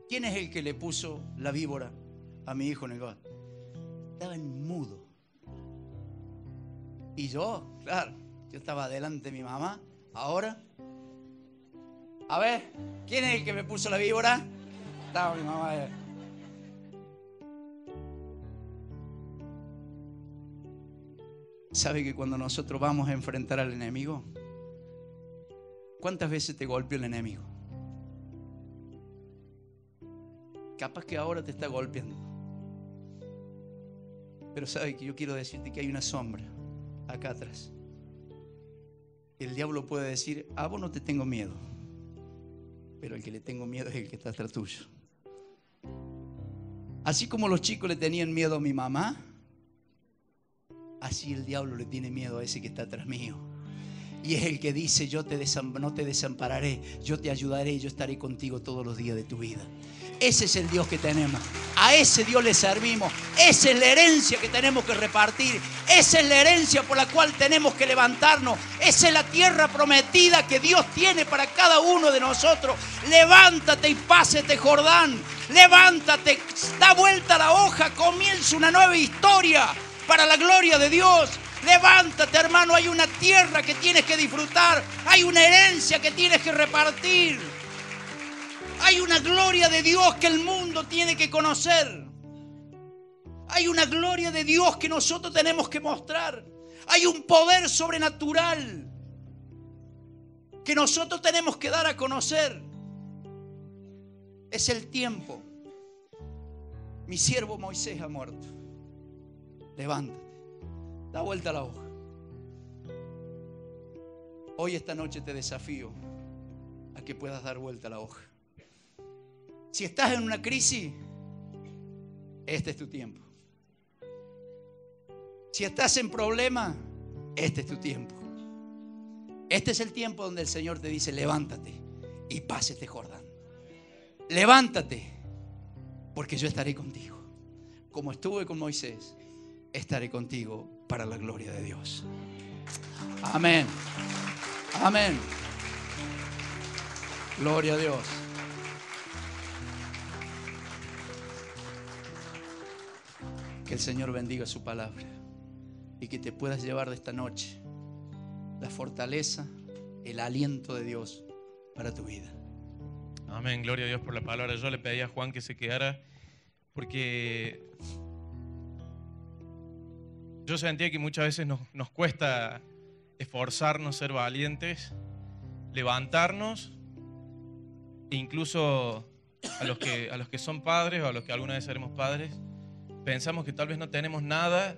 ¿quién es el que le puso la víbora a mi hijo en el gol? Estaba en mudo. Y yo, claro, yo estaba delante de mi mamá. Ahora, a ver, ¿quién es el que me puso la víbora? Estaba mi mamá. ¿Sabe que cuando nosotros vamos a enfrentar al enemigo, cuántas veces te golpeó el enemigo? Capaz que ahora te está golpeando. Pero sabe que yo quiero decirte que hay una sombra acá atrás. El diablo puede decir, a vos no te tengo miedo. Pero el que le tengo miedo es el que está atrás tuyo. Así como los chicos le tenían miedo a mi mamá, así el diablo le tiene miedo a ese que está atrás mío. Y es el que dice, yo no te desampararé, yo te ayudaré, yo estaré contigo todos los días de tu vida. Ese es el Dios que tenemos. A ese Dios le servimos. Esa es la herencia que tenemos que repartir. Esa es la herencia por la cual tenemos que levantarnos. Esa es la tierra prometida que Dios tiene para cada uno de nosotros. Levántate y pásate Jordán. Levántate, da vuelta la hoja, comienza una nueva historia para la gloria de Dios. Levántate, hermano, hay una tierra que tienes que disfrutar. Hay una herencia que tienes que repartir. Hay una gloria de Dios que el mundo tiene que conocer. Hay una gloria de Dios que nosotros tenemos que mostrar. Hay un poder sobrenatural que nosotros tenemos que dar a conocer. Es el tiempo. Mi siervo Moisés ha muerto. Levántate, da vuelta a la hoja. Hoy, esta noche, te desafío a que puedas dar vuelta a la hoja. Si estás en una crisis, este es tu tiempo. Si estás en problema, este es tu tiempo. Este es el tiempo donde el Señor te dice, levántate y pásate Jordán. Levántate, porque yo estaré contigo. Como estuve con Moisés, estaré contigo para la gloria de Dios. Amén. Amén. Gloria a Dios. Que el Señor bendiga su palabra y que te puedas llevar de esta noche la fortaleza, el aliento de Dios para tu vida. Amén, gloria a Dios por la palabra. Yo le pedí a Juan que se quedara porque yo sentía que muchas veces nos cuesta esforzarnos, ser valientes, levantarnos, e incluso a los que son padres o a los que alguna vez seremos padres, pensamos que tal vez no tenemos nada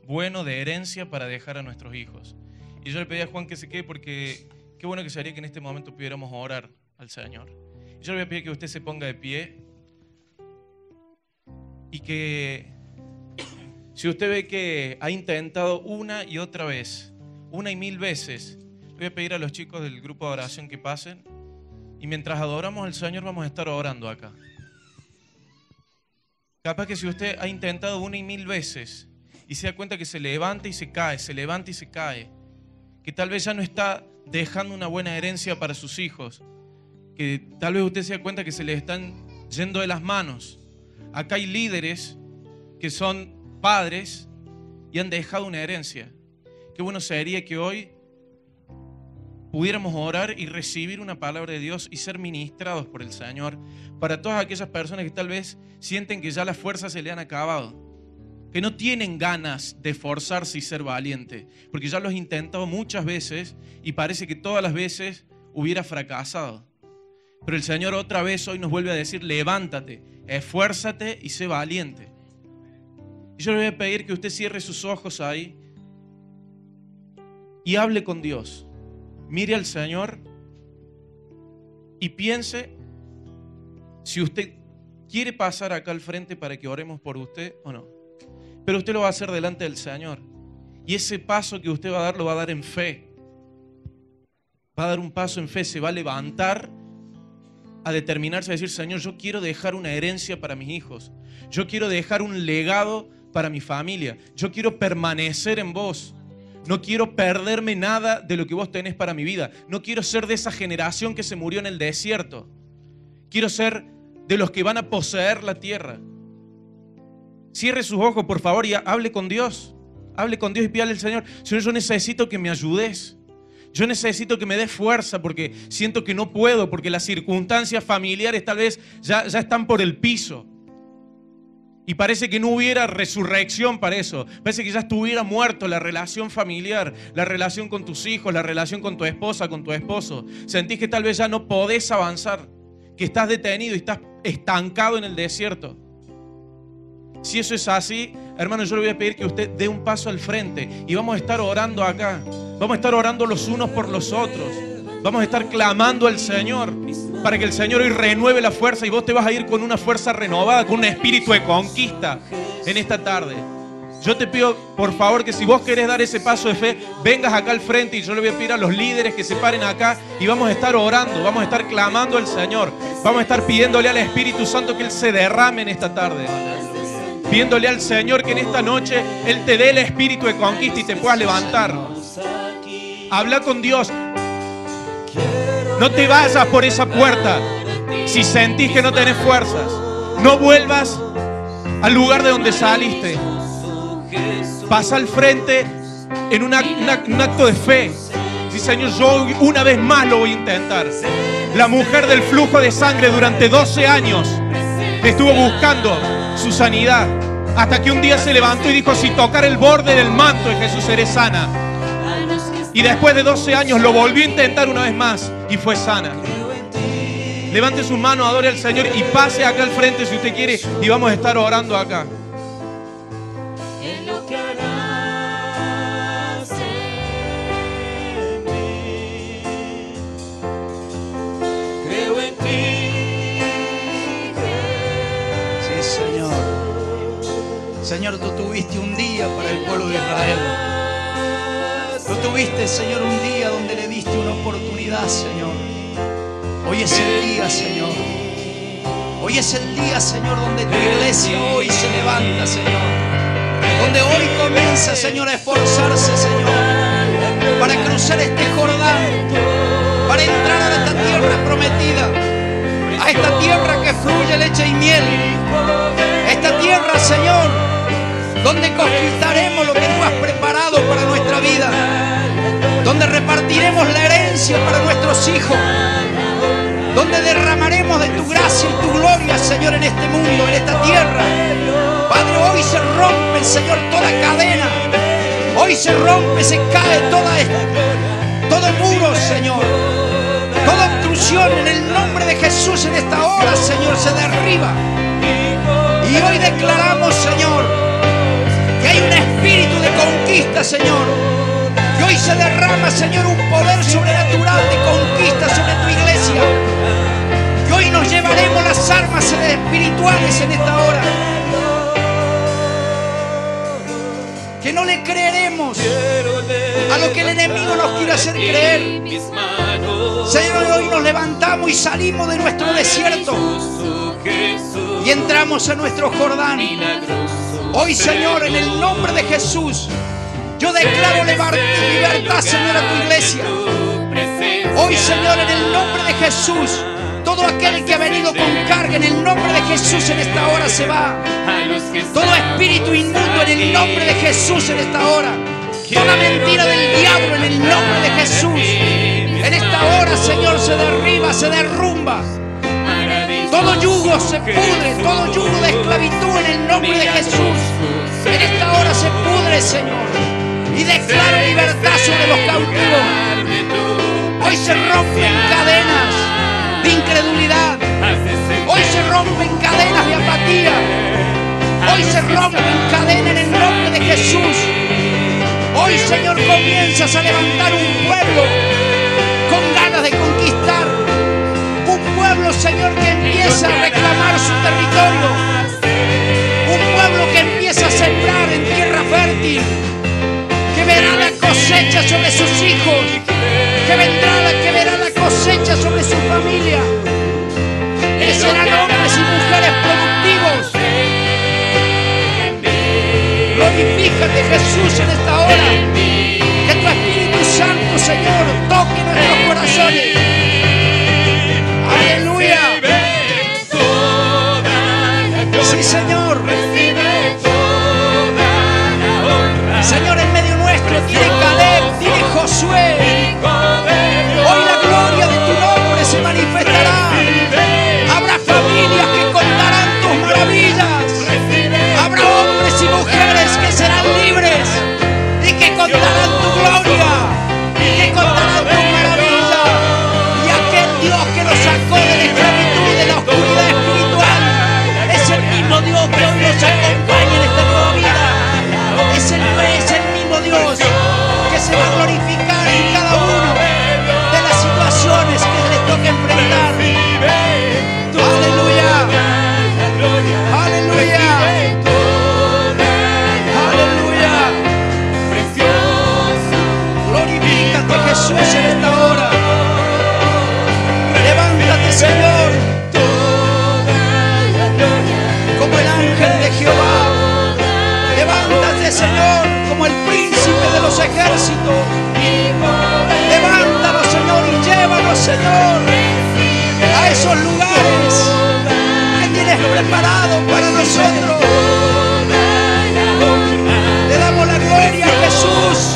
bueno de herencia para dejar a nuestros hijos. Y yo le pedí a Juan que se quede porque qué bueno que sería que en este momento pudiéramos orar al Señor. Y yo le voy a pedir que usted se ponga de pie y que si usted ve que ha intentado una y otra vez, una y mil veces, le voy a pedir a los chicos del grupo de oración que pasen y mientras adoramos al Señor vamos a estar orando acá. Capaz que si usted ha intentado una y mil veces y se da cuenta que se levanta y se cae, se levanta y se cae, que tal vez ya no está dejando una buena herencia para sus hijos, que tal vez usted se da cuenta que se le están yendo de las manos. Acá hay líderes que son padres y han dejado una herencia. Qué bueno sería que hoy pudiéramos orar y recibir una palabra de Dios y ser ministrados por el Señor para todas aquellas personas que tal vez sienten que ya las fuerzas se le han acabado, que no tienen ganas de esforzarse y ser valiente, porque ya lo has intentado muchas veces y parece que todas las veces hubiera fracasado. Pero el Señor otra vez hoy nos vuelve a decir: levántate, esfuérzate y sé valiente. Y yo le voy a pedir que usted cierre sus ojos ahí y hable con Dios. Mire al Señor y piense si usted quiere pasar acá al frente para que oremos por usted o no. Pero usted lo va a hacer delante del Señor. Y ese paso que usted va a dar, lo va a dar en fe. Va a dar un paso en fe, se va a levantar a determinarse a decir: Señor, yo quiero dejar una herencia para mis hijos. Yo quiero dejar un legado para mi familia. Yo quiero permanecer en vos. No quiero perderme nada de lo que vos tenés para mi vida. No quiero ser de esa generación que se murió en el desierto. Quiero ser de los que van a poseer la tierra. Cierre sus ojos, por favor, y hable con Dios. Hable con Dios y pídale al Señor: Señor, yo necesito que me ayudes. Yo necesito que me des fuerza porque siento que no puedo, porque las circunstancias familiares tal vez ya están por el piso. Y parece que no hubiera resurrección para eso. Parece que ya estuviera muerto la relación familiar, la relación con tus hijos, la relación con tu esposa, con tu esposo. Sentís que tal vez ya no podés avanzar, que estás detenido y estás estancado en el desierto. Si eso es así, hermano, yo le voy a pedir que usted dé un paso al frente y vamos a estar orando acá. Vamos a estar orando los unos por los otros. Vamos a estar clamando al Señor para que el Señor hoy renueve la fuerza y vos te vas a ir con una fuerza renovada, con un espíritu de conquista en esta tarde. Yo te pido, por favor, que si vos querés dar ese paso de fe, vengas acá al frente y yo le voy a pedir a los líderes que se paren acá y vamos a estar orando, vamos a estar clamando al Señor. Vamos a estar pidiéndole al Espíritu Santo que Él se derrame en esta tarde. Pidiéndole al Señor que en esta noche Él te dé el espíritu de conquista y te puedas levantar. Habla con Dios. No te vayas por esa puerta si sentís que no tenés fuerzas. No vuelvas al lugar de donde saliste. Pasa al frente en un acto de fe. Sí, Señor, yo una vez más lo voy a intentar. La mujer del flujo de sangre durante 12 años estuvo buscando su sanidad, hasta que un día se levantó y dijo: si tocar el borde del manto de Jesús seré sana. Y después de 12 años lo volvió a intentar una vez más y fue sana. Levante sus manos, adore al Señor y pase acá al frente si usted quiere y vamos a estar orando acá. Señor, tú tuviste un día para el pueblo de Israel. Tú tuviste, Señor, un día donde le diste una oportunidad, Señor. Hoy es el día, Señor. Hoy es el día, Señor, donde tu iglesia hoy se levanta, Señor. Donde hoy comienza, Señor, a esforzarse, Señor, para cruzar este Jordán, para entrar a esta tierra prometida, a esta tierra que fluye leche y miel. Esta tierra, Señor, donde conquistaremos lo que tú has preparado para nuestra vida, donde repartiremos la herencia para nuestros hijos, donde derramaremos de tu gracia y tu gloria, Señor, en este mundo, en esta tierra. Padre, hoy se rompe, Señor, toda cadena. Hoy se rompe, se cae todo muro, Señor. Toda obstrucción en el nombre de Jesús en esta hora, Señor, se derriba. Y hoy declaramos, Señor, que hay un espíritu de conquista, Señor. Que hoy se derrama, Señor, un poder sobrenatural de conquista sobre tu iglesia. Que hoy nos llevaremos las armas espirituales en esta hora. Que no le creeremos a lo que el enemigo nos quiere hacer creer. Señor, hoy nos levantamos y salimos de nuestro desierto y entramos a nuestro Jordán. Hoy, Señor, en el nombre de Jesús, yo declaro libertad, Señor, a tu iglesia. Hoy, Señor, en el nombre de Jesús, todo aquel que ha venido con carga, en el nombre de Jesús, en esta hora se va. Todo espíritu inmundo, en el nombre de Jesús, en esta hora. Toda mentira del diablo, en el nombre de Jesús. esta hora, Señor, se derriba, se derrumba. Todo yugo se pudre, todo yugo de esclavitud en el nombre de Jesús. En esta hora se pudre, Señor. Y declaro libertad sobre los cautivos. Hoy se rompen cadenas de incredulidad. Hoy se rompen cadenas de apatía. Hoy se rompen cadenas en el nombre de Jesús. Hoy, Señor, comienzas a levantar un pueblo con ganas de conquistar. Un pueblo, Señor, que empieza a reclamar su territorio. Un pueblo que empieza a sembrar en tierra fértil. Que verá la cosecha sobre sus hijos. Que verá la cosecha sobre su familia. Que serán hombres y mujeres productivos. Glorifícate, Jesús, en esta hora. Que tu Espíritu Santo, Señor, toque nuestros corazones. Aleluya. Sí, Señor. Señor, en medio nuestro tiene Caleb, tiene Josué. Hoy la gloria de tu nombre se manifestará. Habrá familias que contarán tus maravillas. Habrá hombres y mujeres que serán libres y que contarán tu gloria, que contarán tu maravilla. Y aquel Dios que nos sacó de la esclavitud y de la oscuridad espiritual es el mismo Dios que hoy nos acompaña en esta nueva vida. Es el mismo Dios que se va a glorificar en cada uno de las situaciones que les toca enfrentar. Aleluya. Aleluya. Aleluya. Glorifícate, Jesús, en esta hora. Levántate, Señor, como el ángel de Jehová. Levántate, Señor, como el príncipe de los ejércitos. Levántanos, Señor, y llévanos, Señor, a esos lugares que tienes preparado para nosotros. Le damos la gloria a Jesús.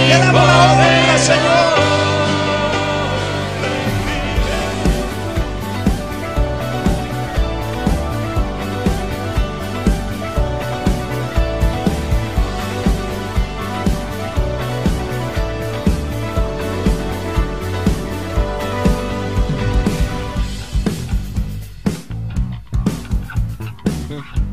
Le damos la honra, Señor. Mm-hmm.